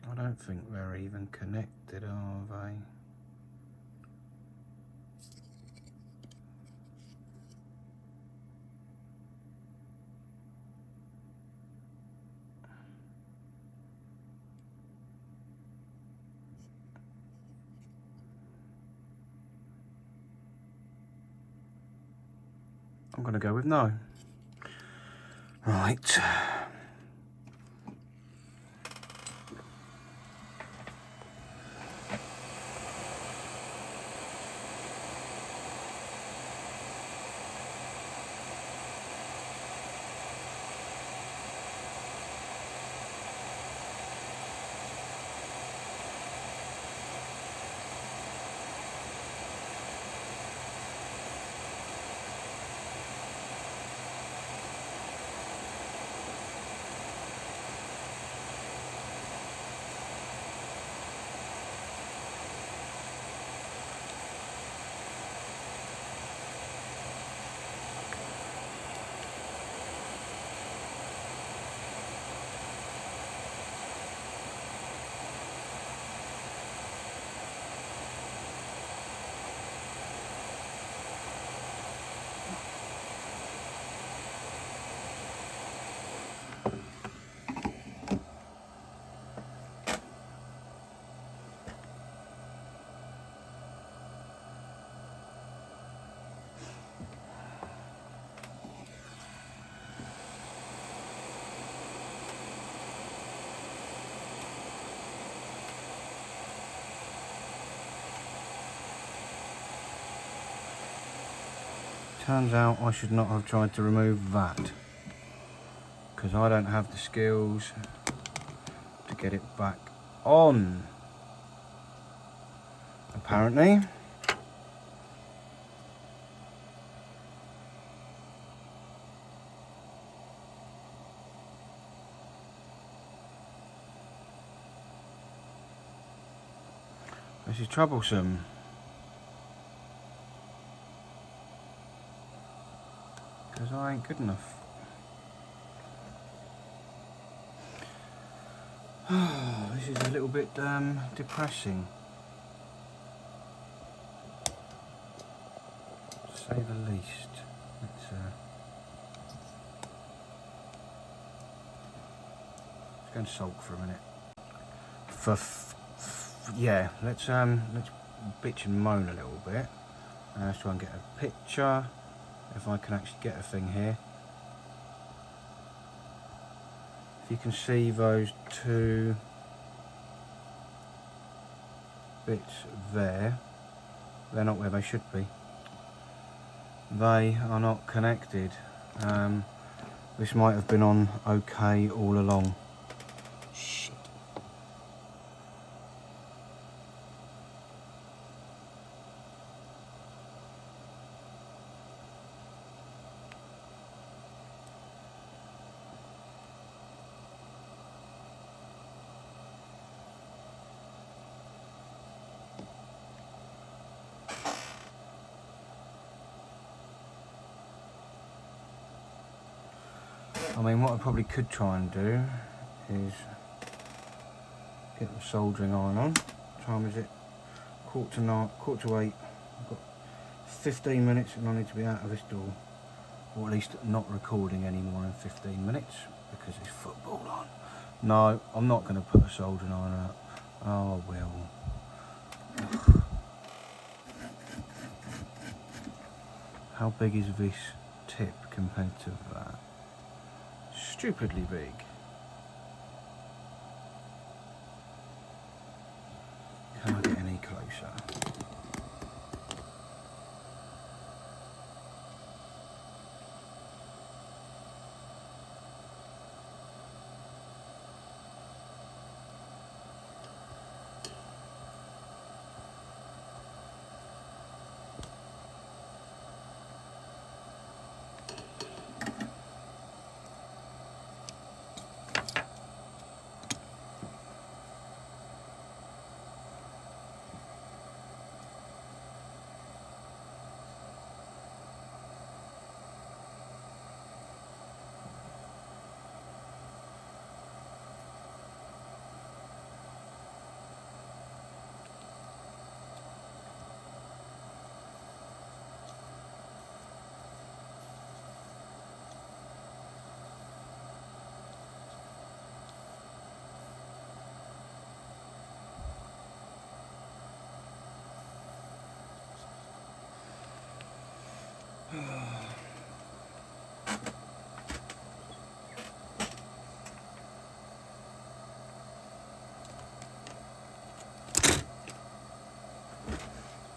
I don't think they're even connected, are they? I'm going to go with no. Right. Turns out I should not have tried to remove that, because I don't have the skills to get it back on, apparently. This is troublesome. Because I ain't good enough. This is a little bit depressing, to say the least. Let's go and sulk for a minute. Yeah, let's bitch and moan a little bit. Let's try and get a picture, if I can actually get a thing here. If you can see those two bits there, they're not where they should be. They are not connected. This might have been on okay all along. Shit. I mean, what I probably could try and do is get the soldering iron on. What time is it? 8:45. I've got 15 minutes and I need to be out of this door. Or at least not recording any more than 15 minutes because it's football on. No, I'm not going to put a soldering iron out. Oh, I will. How big is this tip compared to that? Stupidly big. Can I get any closer?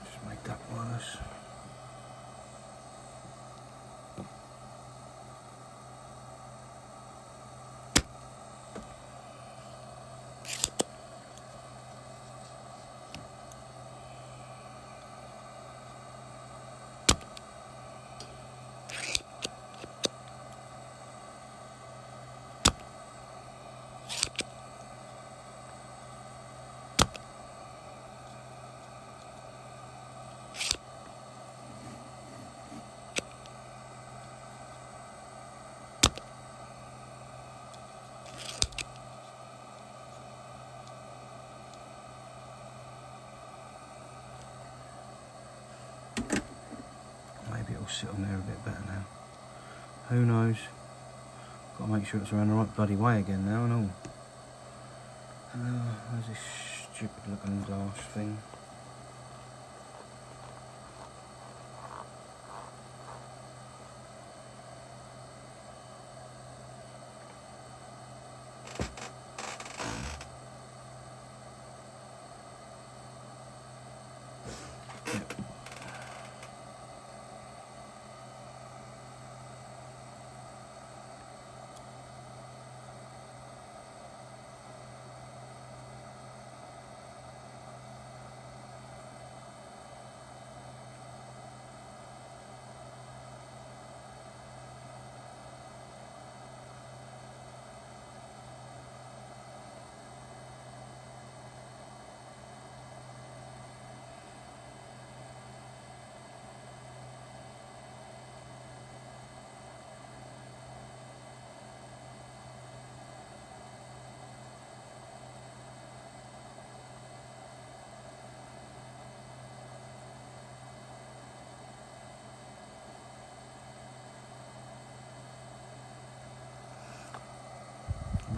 Just make that worse. It'll sit on there a bit better now. Who knows? Got to make sure it's around the right bloody way again now and all. Where's this stupid looking glass thing?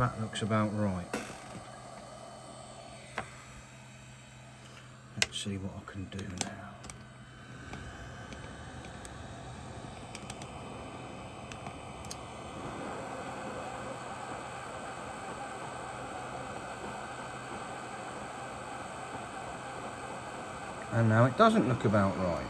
that looks about right. Let's see what I can do now. And now it doesn't look about right.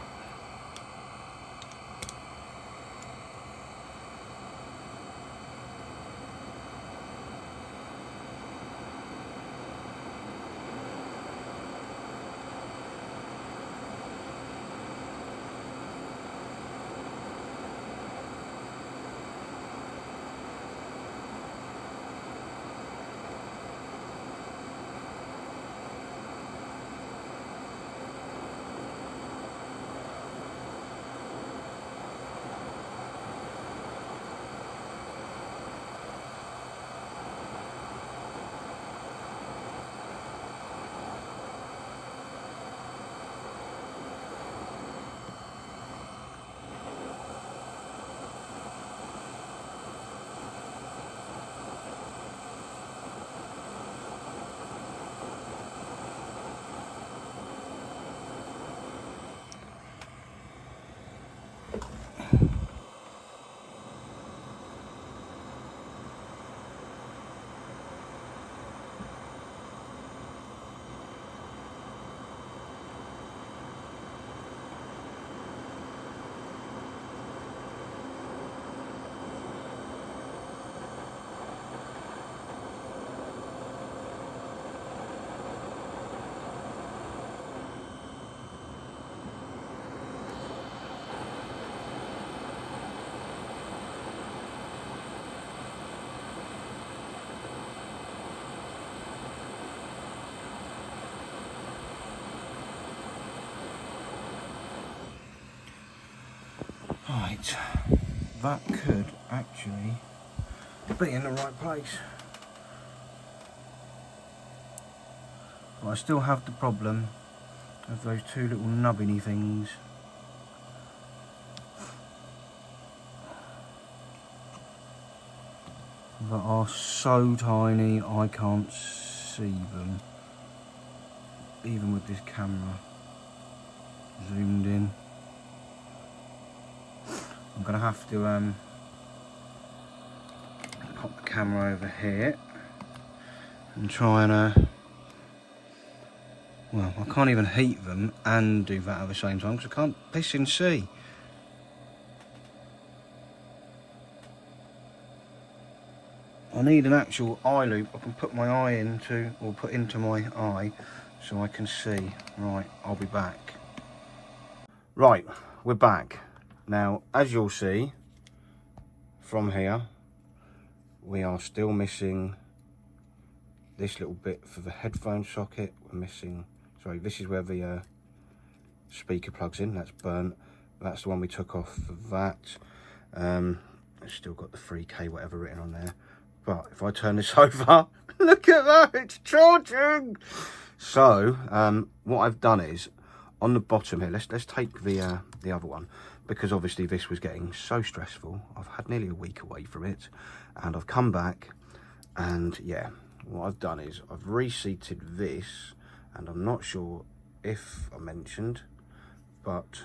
Right, that could actually be in the right place. But I still have the problem of those two little nubbiny things. That are so tiny I can't see them, even with this camera zoomed in. I'm going to have to pop the camera over here and try and, well, I can't even heat them and do that at the same time because I can't piss and see. I need an actual eye loop I can put my eye into, or put into my eye so I can see. Right, I'll be back. Right, we're back. Now, as you'll see from here, we are still missing this little bit for the headphone socket. We're missing, sorry, this is where the speaker plugs in. That's burnt. That's the one we took off for that. It's still got the 3K whatever written on there. But if I turn this over, look at that, it's charging. So, what I've done is, on the bottom here, let's take the other one, because obviously this was getting so stressful. I've had nearly a week away from it, and I've come back, and yeah, what I've done is I've reseated this, and I'm not sure if I mentioned, but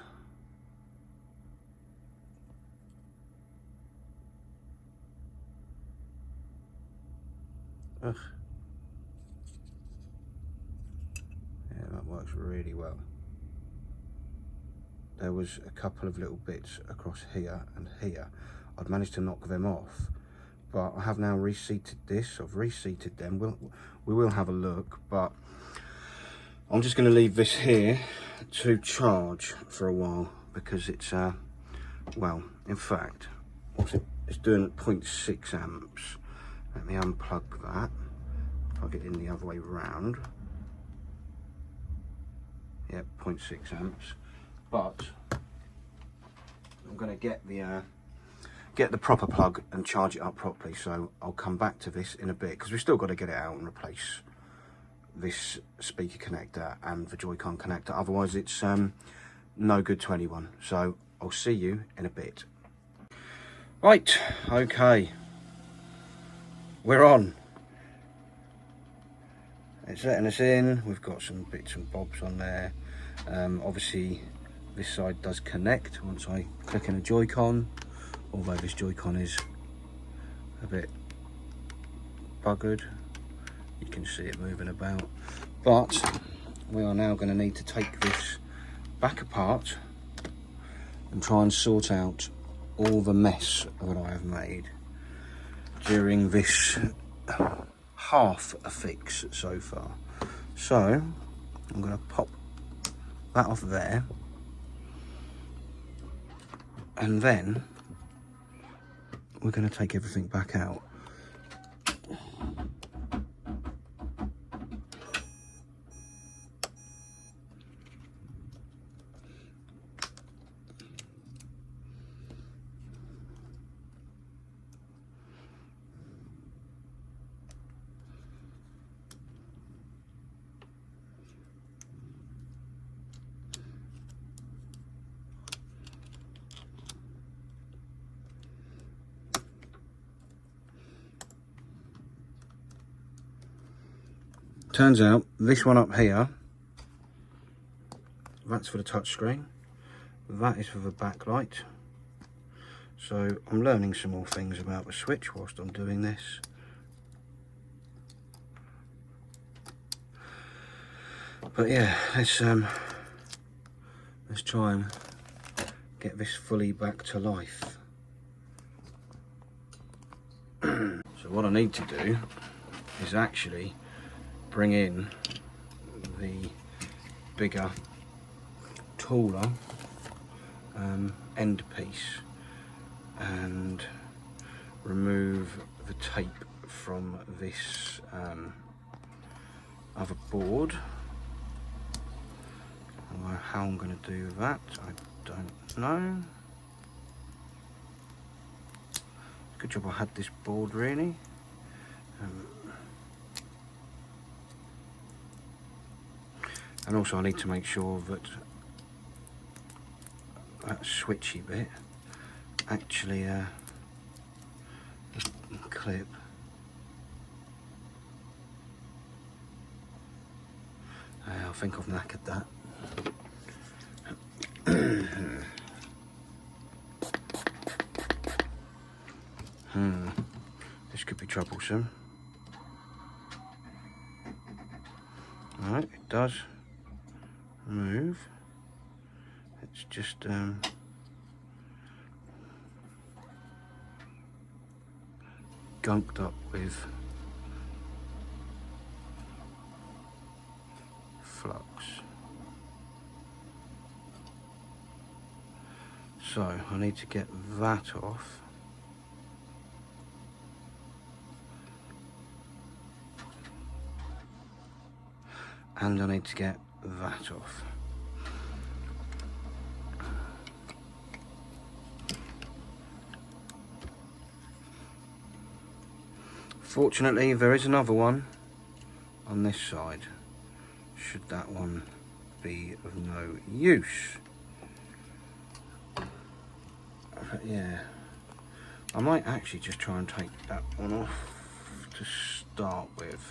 ugh, yeah, that works really well. There was a couple of little bits across here and here. I'd managed to knock them off, but I have now reseated this. I've reseated them. We will have a look, but I'm just going to leave this here to charge for a while because it's well, in fact, what's it? It's doing 0.6 amps. Let me unplug that. Plug it in the other way round. Yep, 0.6 amps. But I'm going to get the proper plug and charge it up properly, so I'll come back to this in a bit because we've still got to get it out and replace this speaker connector and the Joy-Con connector, otherwise it's no good to anyone. So I'll see you in a bit. Right, okay, we're on. it's letting us in. We've got some bits and bobs on there. Obviously this side does connect once I click in a Joy-Con, although this Joy-Con is a bit buggered. You can see it moving about, but we are now going to need to take this back apart and try and sort out all the mess that I have made during this half a fix so far. So I'm going to pop that off there, and then we're going to take everything back out. Turns out this one up here, that's for the touchscreen, that is for the backlight. So I'm learning some more things about the switch whilst I'm doing this. But yeah, let's try and get this fully back to life. So what I need to do is actually bring in the bigger, taller end piece and remove the tape from this other board. I don't know how I'm going to do that, I don't know. Good job I had this board really. And also I need to make sure that that switchy bit actually clip. I think I've knackered that. This could be troublesome. Alright, it does move. It's just gunked up with flux. So I need to get that off. And I need to get that off. Fortunately, there is another one on this side, should that one be of no use. But yeah, I might actually just try and take that one off to start with.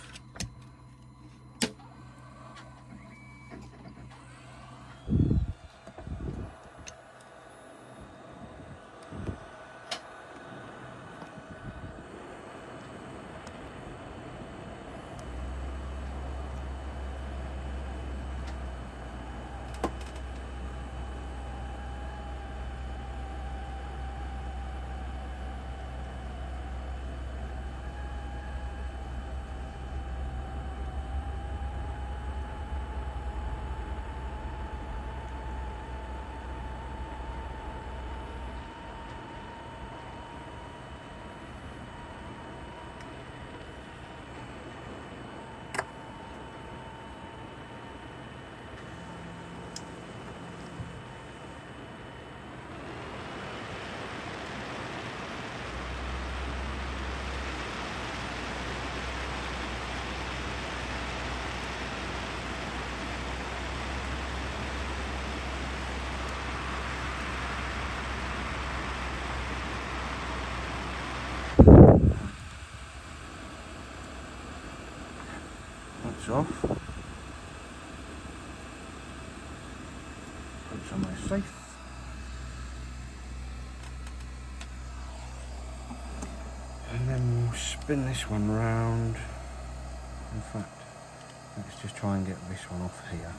off. Put it somewhere safe. And then we'll spin this one round. In fact, let's just try and get this one off here.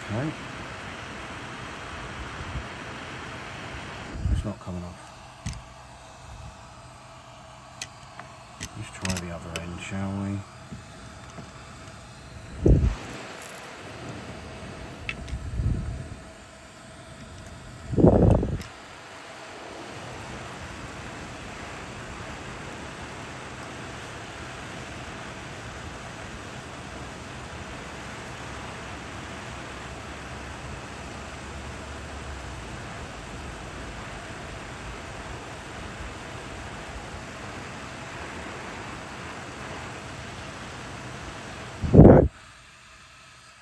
Okay. It's not coming off. Let's try the other end, shall we?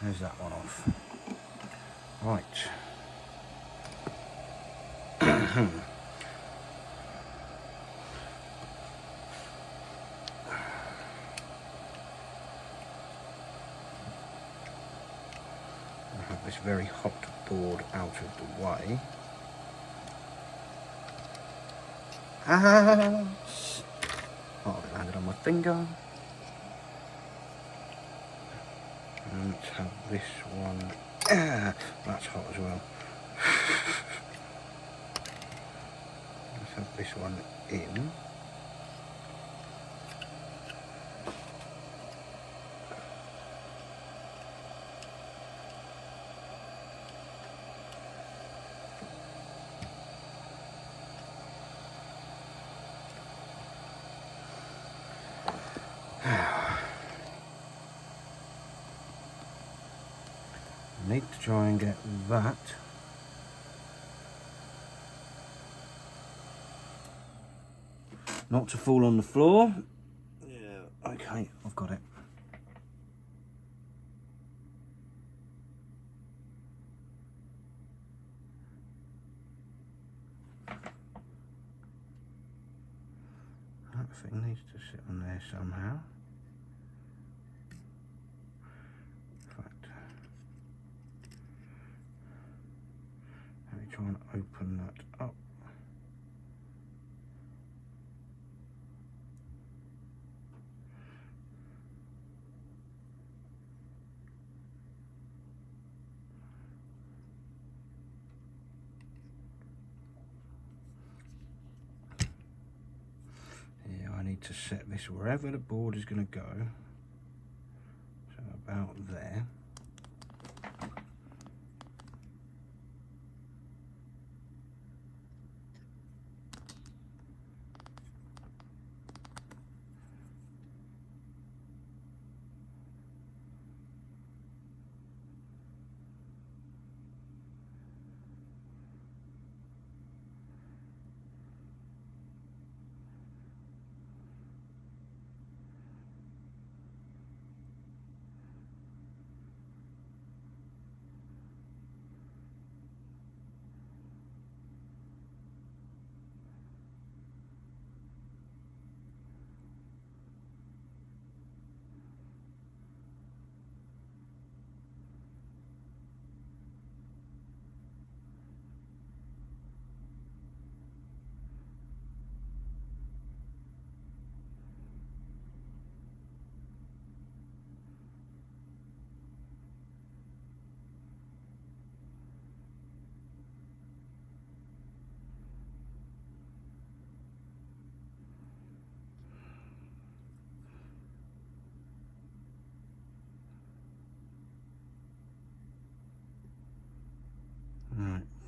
There's that one off. Right. I have this very hot board out of the way. Ah! Oh, it landed on my finger. And let's have this one. Ah, that's hot as well. Let's have this one in. Need to try and get that not to fall on the floor. Yeah, okay, I've got it. That thing needs to sit on there somehow. Try and open that up. Yeah, I need to set this wherever the board is going to go. So about there.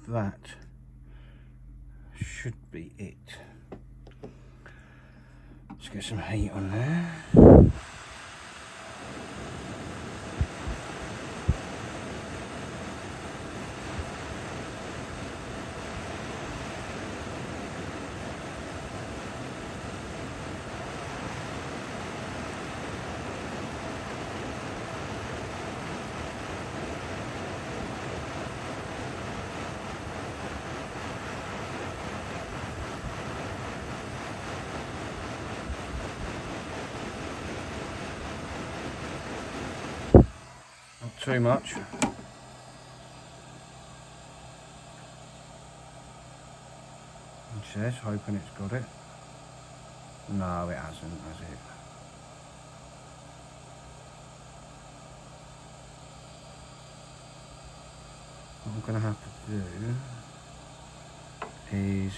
that should be it. Let's get some heat on there. Not too much. It says, hoping it's got it. No, it hasn't, has it? What I'm going to have to do is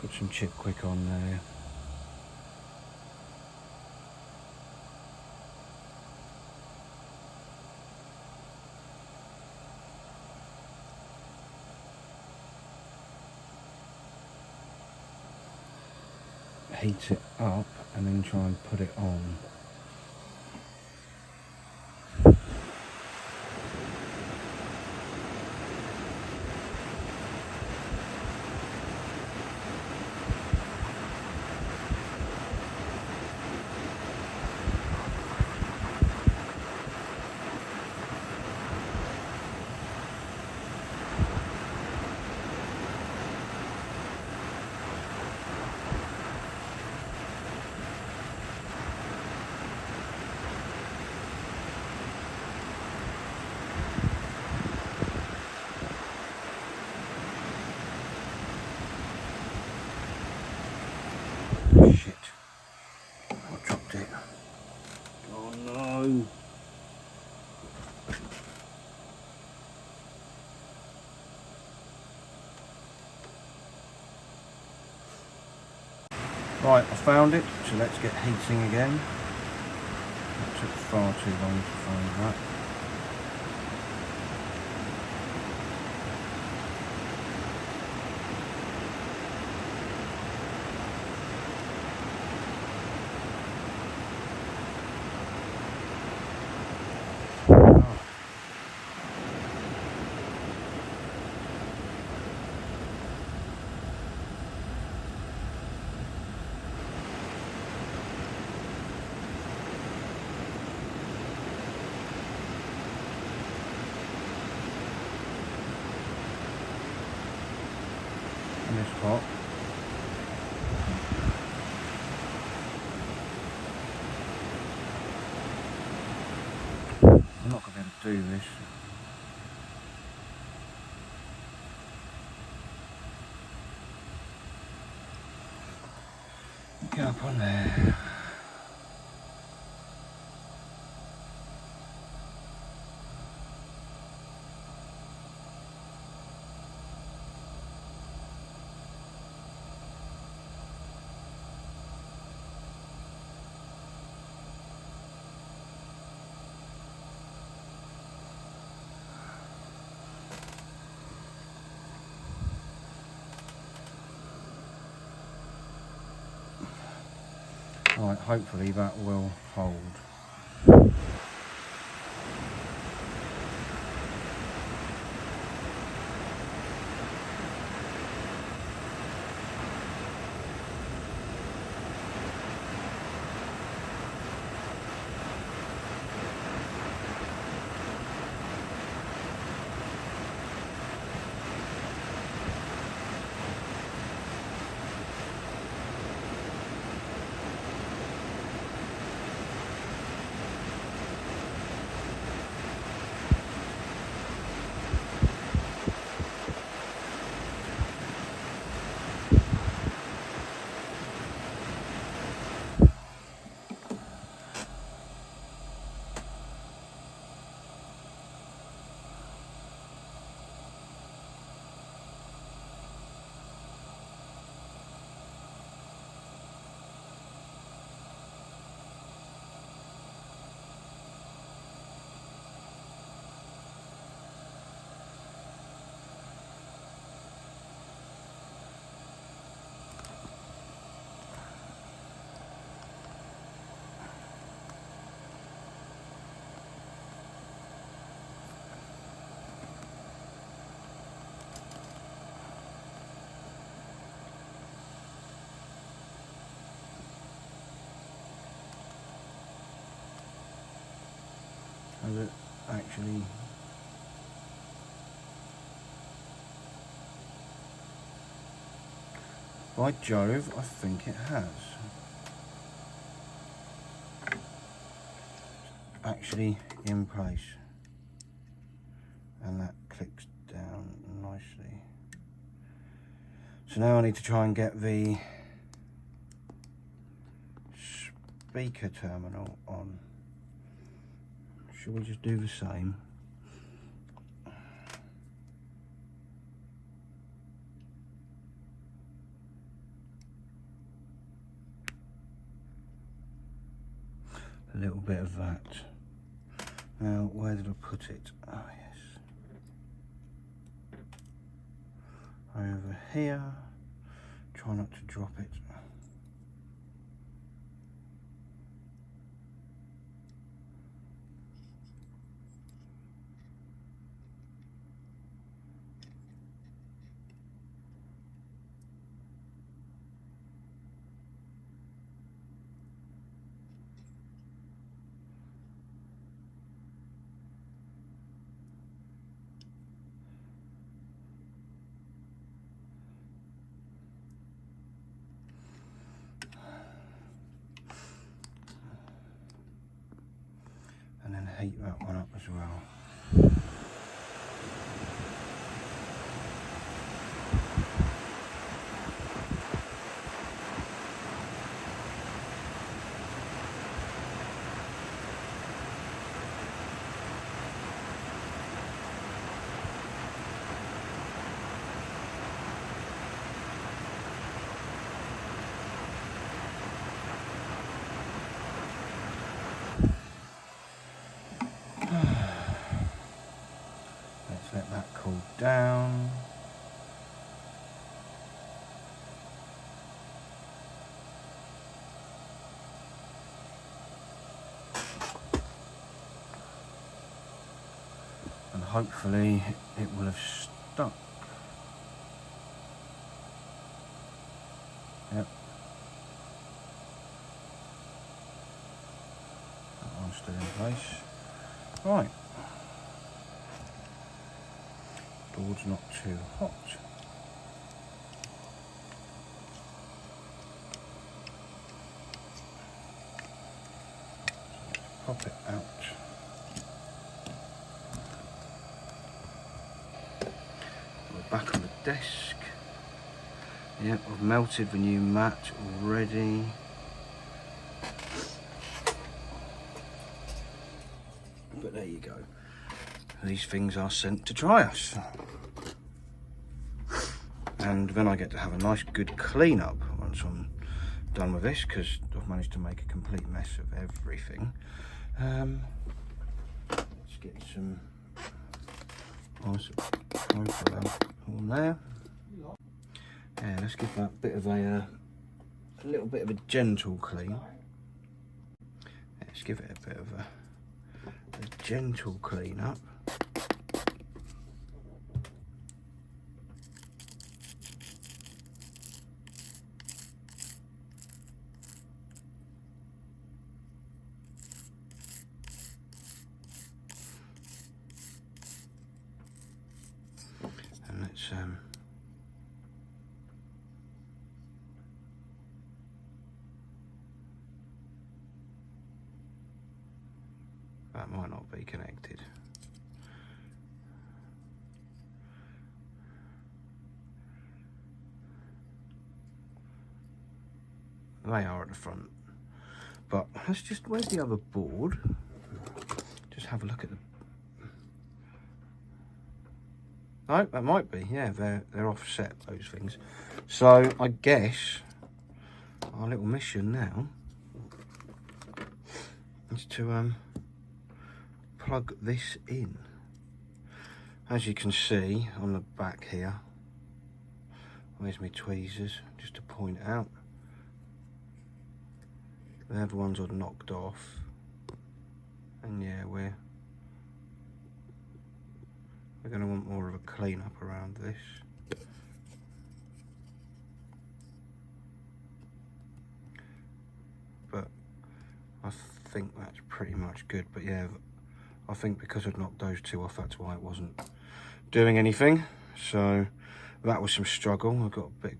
put some chip quick on there. Heat it up and then try and put it on. Shit. I dropped it. Oh no. Right, I found it, so let's get heating again. That took far too long to find that. And it's hot. I'm not going to be able to do this. Get up on there. Right, hopefully that will hold. Has it actually? By Jove, I think it has. Actually in place. And that clicks down nicely. So now I need to try and get the speaker terminal on. Should we just do the same? A little bit of that. Now, where did I put it? Ah, yes. Over here. Try not to drop it. And then heat that one up as well. Let's let that cool down. And hopefully it will have stuck. Yep. That one's still in place. Right. Board's not too hot. So let's pop it out. We're back on the desk. Yep, I've melted the new mat already. But there you go. These things are sent to try us. And then I get to have a nice good clean up once I'm done with this, because I've managed to make a complete mess of everything. Let's get some nice on there. Yeah, let's give that bit of a little bit of a gentle clean. Let's give it a bit of a gentle clean up. And let's that might not be connected. They are at the front. But let's just, where's the other board? Just have a look at the... No, that might be, yeah, they're offset, those things. So I guess our little mission now is to plug this in. As you can see on the back here, where's my tweezers, just to point out. They're the ones I've knocked off. And yeah, we're going to want more of a clean up around this. But I think that's pretty much good. But yeah, I think because I'd knocked those two off, that's why it wasn't doing anything. So that was some struggle. I've got a bit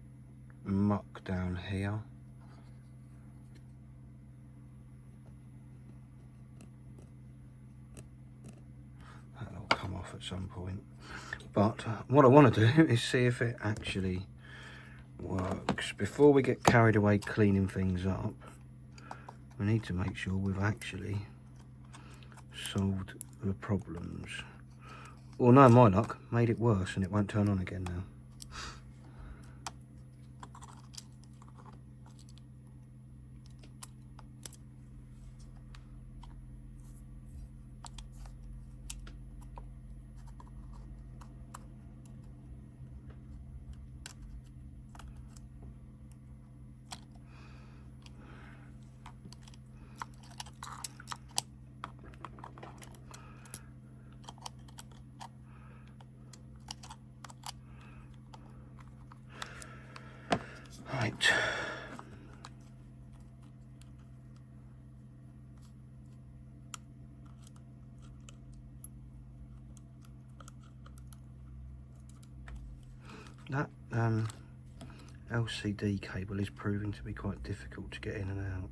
of muck down here. That'll come off at some point. But what I want to do is see if it actually works. Before we get carried away cleaning things up, we need to make sure we've actually solved the problems. Well, no, my luck made it worse and it won't turn on again now. Right. That LCD cable is proving to be quite difficult to get in and out.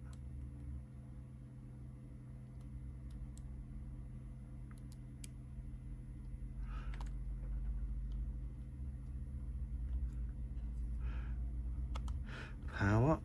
Power.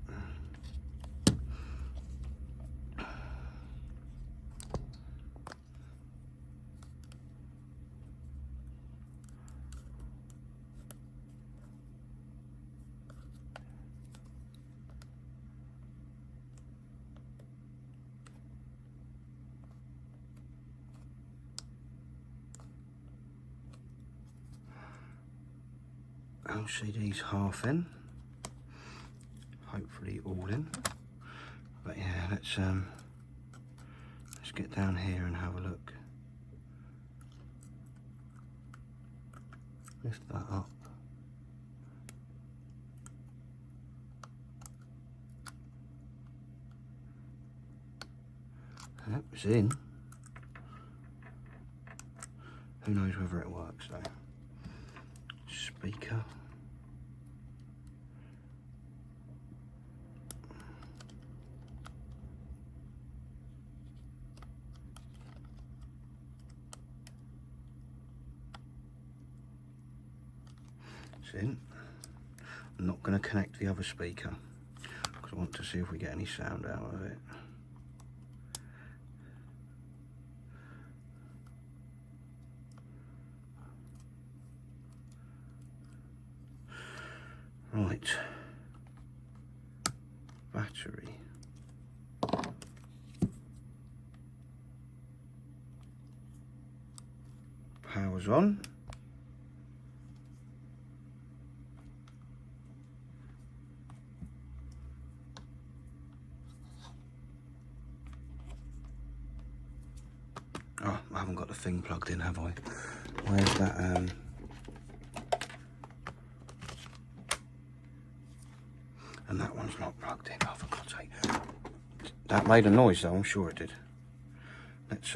LCD's half in, hopefully all in. But yeah, let's get down here and have a look. Lift that up. That was in. Who knows whether it works though. Speaker. It's in. I'm not going to connect the other speaker because I want to see if we get any sound out of it. Right, battery. Power's on. Oh, I haven't got the thing plugged in, have I? Where's that? And that one's not plugged in. Oh, for God's sake. That made a noise though, I'm sure it did. Let's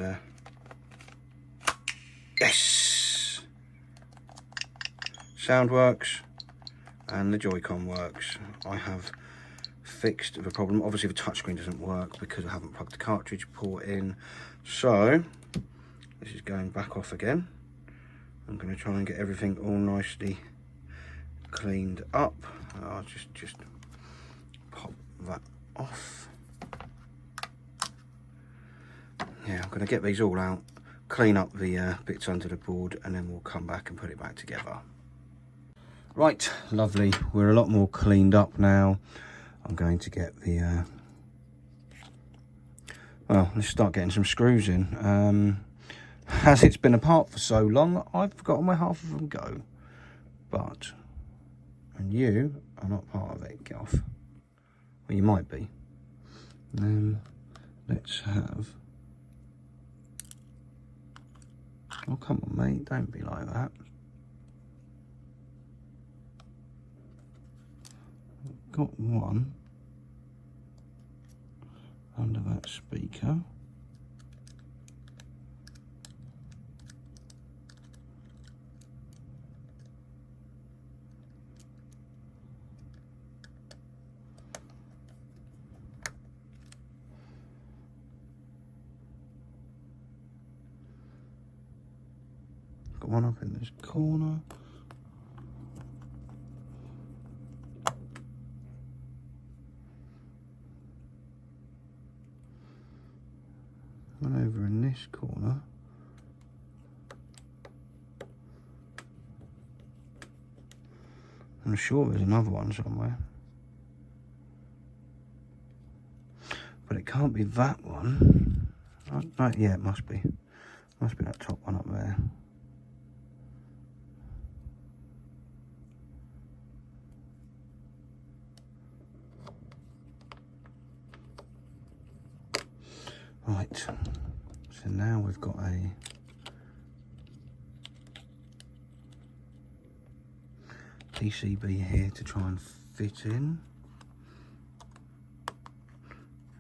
yes! Sound works and the Joy-Con works. I have fixed the problem. Obviously the touchscreen doesn't work because I haven't plugged the cartridge port in. So this is going back off again. I'm going to try and get everything all nicely cleaned up. I'll just pop that off. Yeah, I'm going to get these all out, clean up the bits under the board, and then we'll come back and put it back together. Right, lovely. We're a lot more cleaned up now. I'm going to get the well, let's start getting some screws in. As it's been apart for so long, I've forgotten where half of them go. But, and you are not part of it, get off. Well, you might be. Let's have... Oh, come on, mate, don't be like that. Got one under that speaker. put one up in this corner. One over in this corner. I'm sure there's another one somewhere. But it can't be that one. Oh, yeah, it must be. Must be that top one up there. Right, so now we've got a PCB here to try and fit in.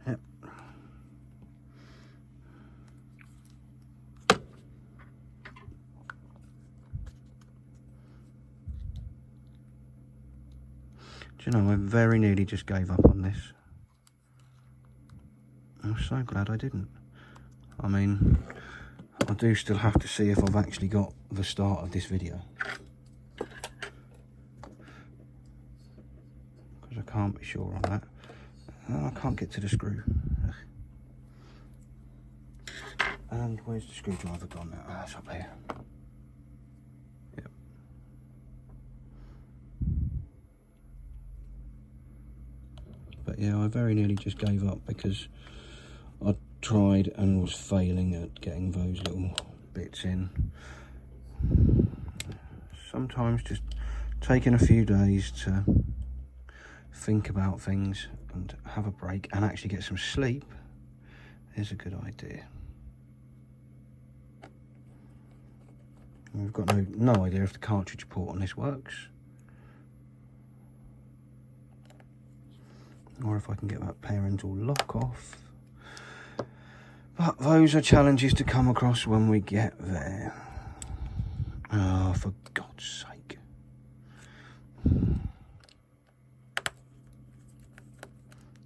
Yep. Do you know, I very nearly just gave up on this. I'm so glad I didn't. I mean, I do still have to see if I've actually got the start of this video. Because I can't be sure on that. I can't get to the screw. Ugh. And where's the screwdriver gone now? Ah, it's up here. Yep. But yeah, I very nearly just gave up because I tried and was failing at getting those little bits in. Sometimes just taking a few days to think about things and have a break and actually get some sleep is a good idea. We've got no idea if the cartridge port on this works, or if I can get that parental lock off. But those are challenges to come across when we get there. Oh, for God's sake.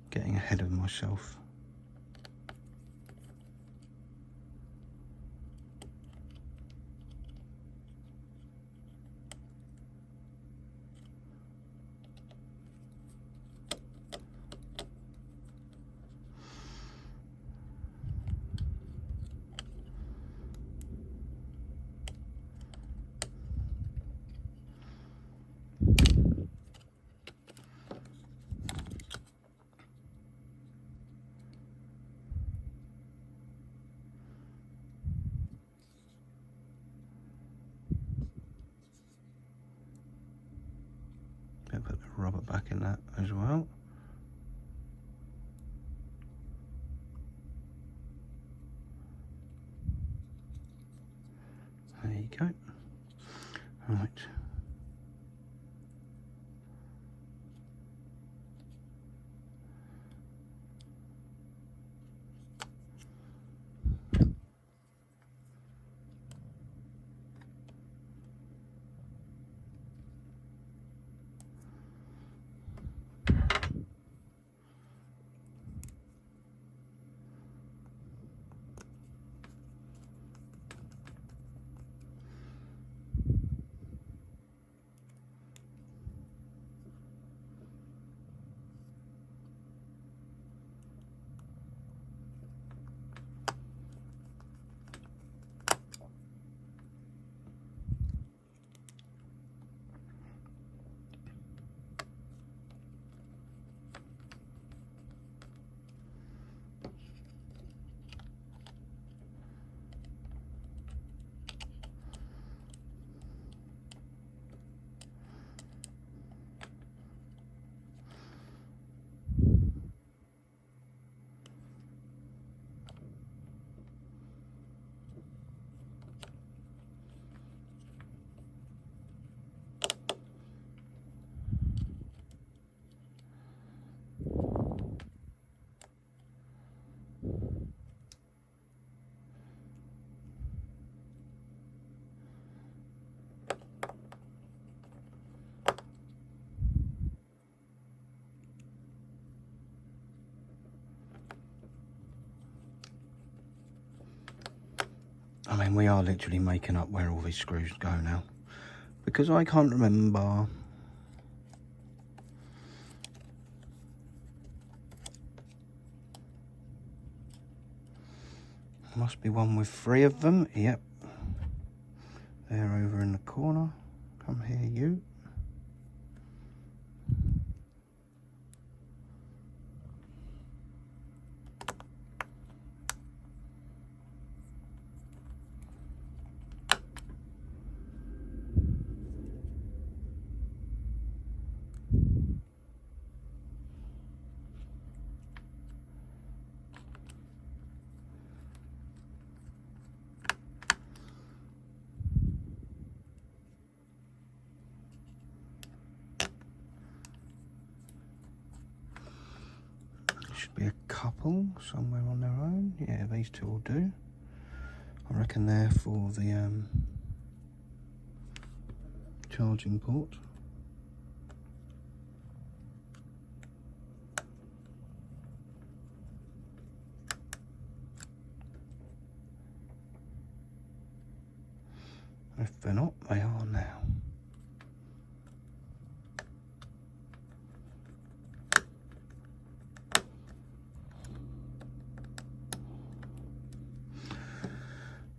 Getting ahead of myself. Put the rubber back in that as well. There you go. Right. And we are literally making up where all these screws go now, because I can't remember. Must be one with 3 of them. Yep. They're over in the corner. Come here, you. Should be a couple somewhere on their own. Yeah, these 2 will do. I reckon they're for the charging port. If they're not, they are now.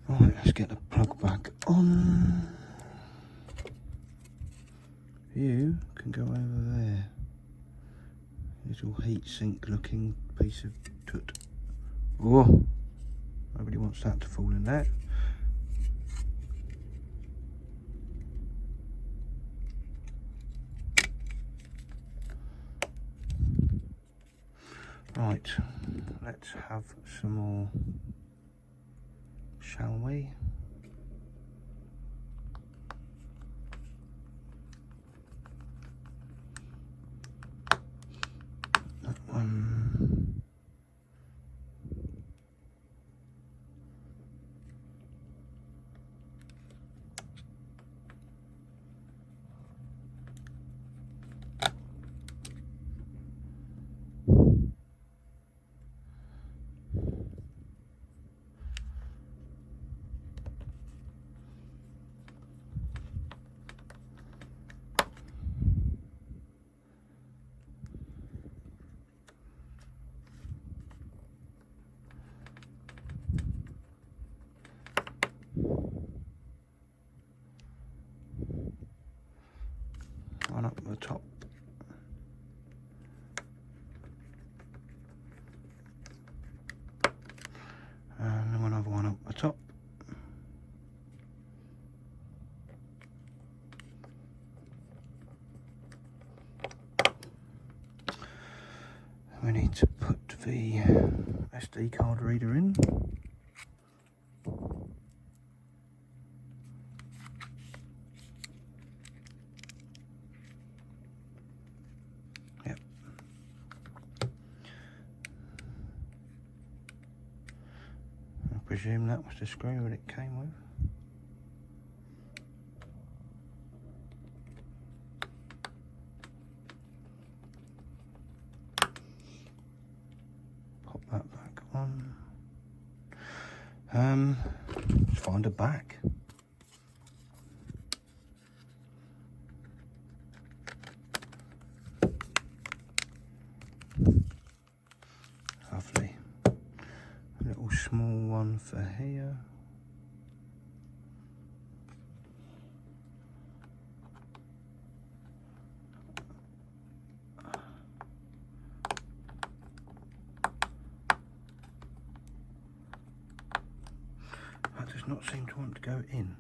Right, let's get the plug back on. You can go over there. Little heat sink looking piece of toot. Oh, nobody wants that to fall in there. Right, let's have some more, shall we? That one. One up the top. And then another one up the top. We need to put the SD card reader in. Yep. I presume that was the screw that it came with. Pop that back on. Let's find a back. Lovely. A little small one for here. That does not seem to want to go in.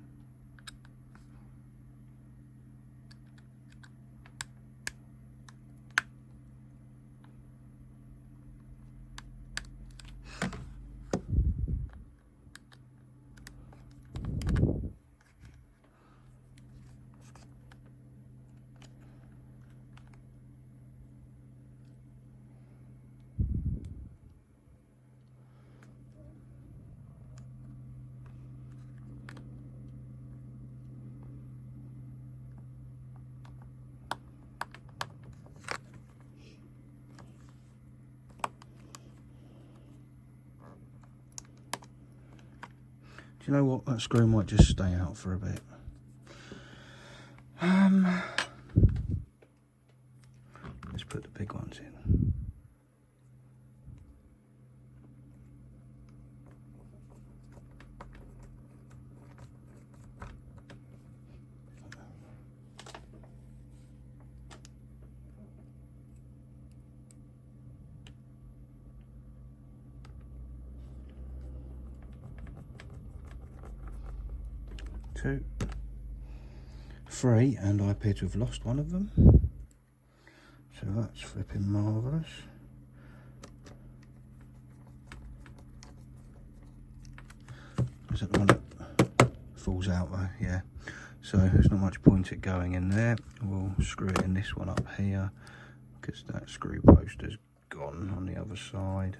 you know what? That screw might just stay out for a bit. Let's put the big ones in. Two, three, and I appear to have lost one of them. So that's flipping marvellous. Is that the one that falls out though? Yeah. So there's not much point it going in there. We'll screw it in this one up here because that screw post has gone on the other side.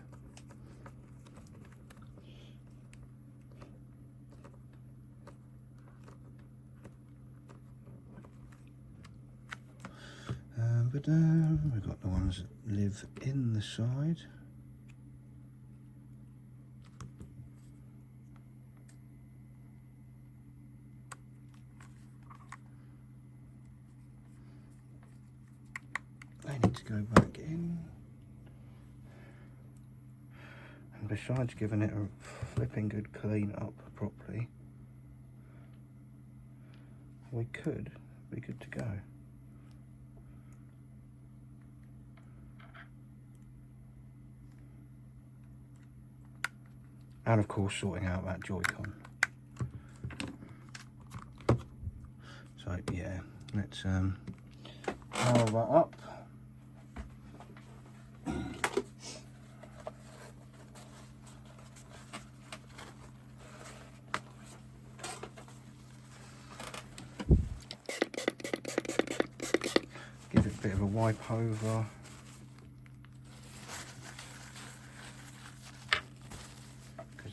But we've got the ones that live in the side. They need to go back in. And besides giving it a flipping good clean up properly, we could be good to go. And of course sorting out that Joy-Con. So yeah, let's power that up. Give it a bit of a wipe over.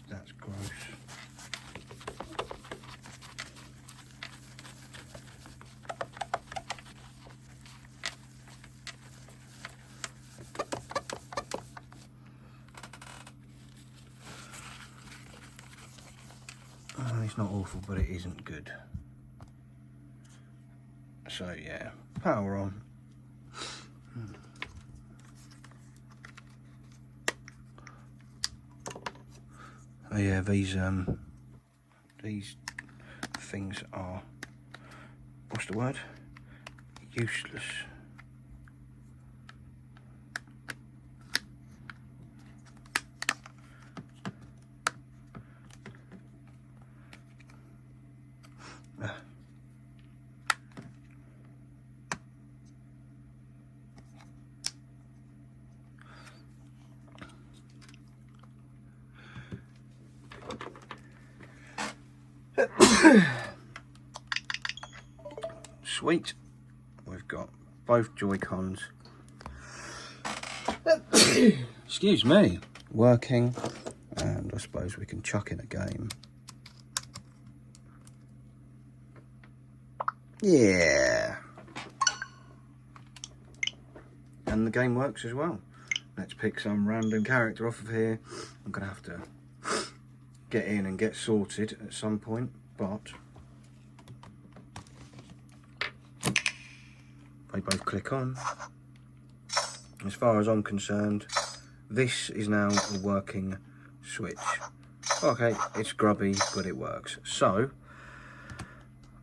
That's gross. It's not awful, but it isn't good. So yeah, power on. Oh yeah, these things are, what's the word? Useless. Sweet, we've got both Joy-Cons, excuse me, working, and I suppose we can chuck in a game. Yeah, and the game works as well. Let's pick some random character off of here. I'm gonna have to get in and get sorted at some point, but they both click on. As far as I'm concerned, this is now a working switch. Okay, it's grubby, but it works. So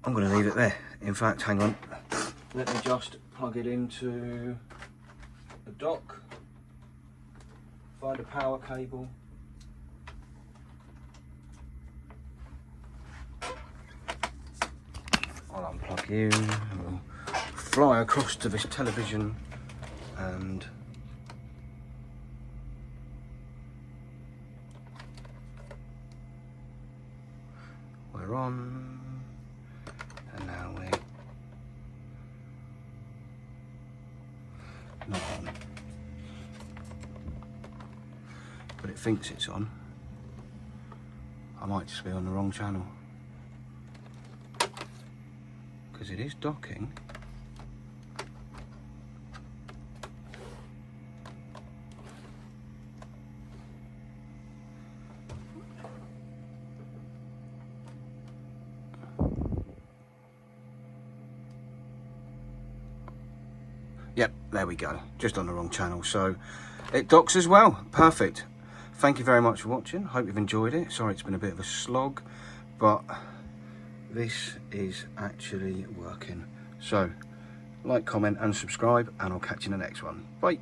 I'm going to leave it there. In fact, hang on, let me just plug it into the dock, find a power cable. I'll unplug you, and we'll fly across to this television, and we're on, and now we're not on, but it thinks it's on. I might just be on the wrong channel, because it is docking. Yep, there we go, just on the wrong channel. So it docks as well, perfect. Thank you very much for watching, hope you've enjoyed it. Sorry it's been a bit of a slog, but this is actually working. So like, comment and subscribe, and I'll catch you in the next one. Bye.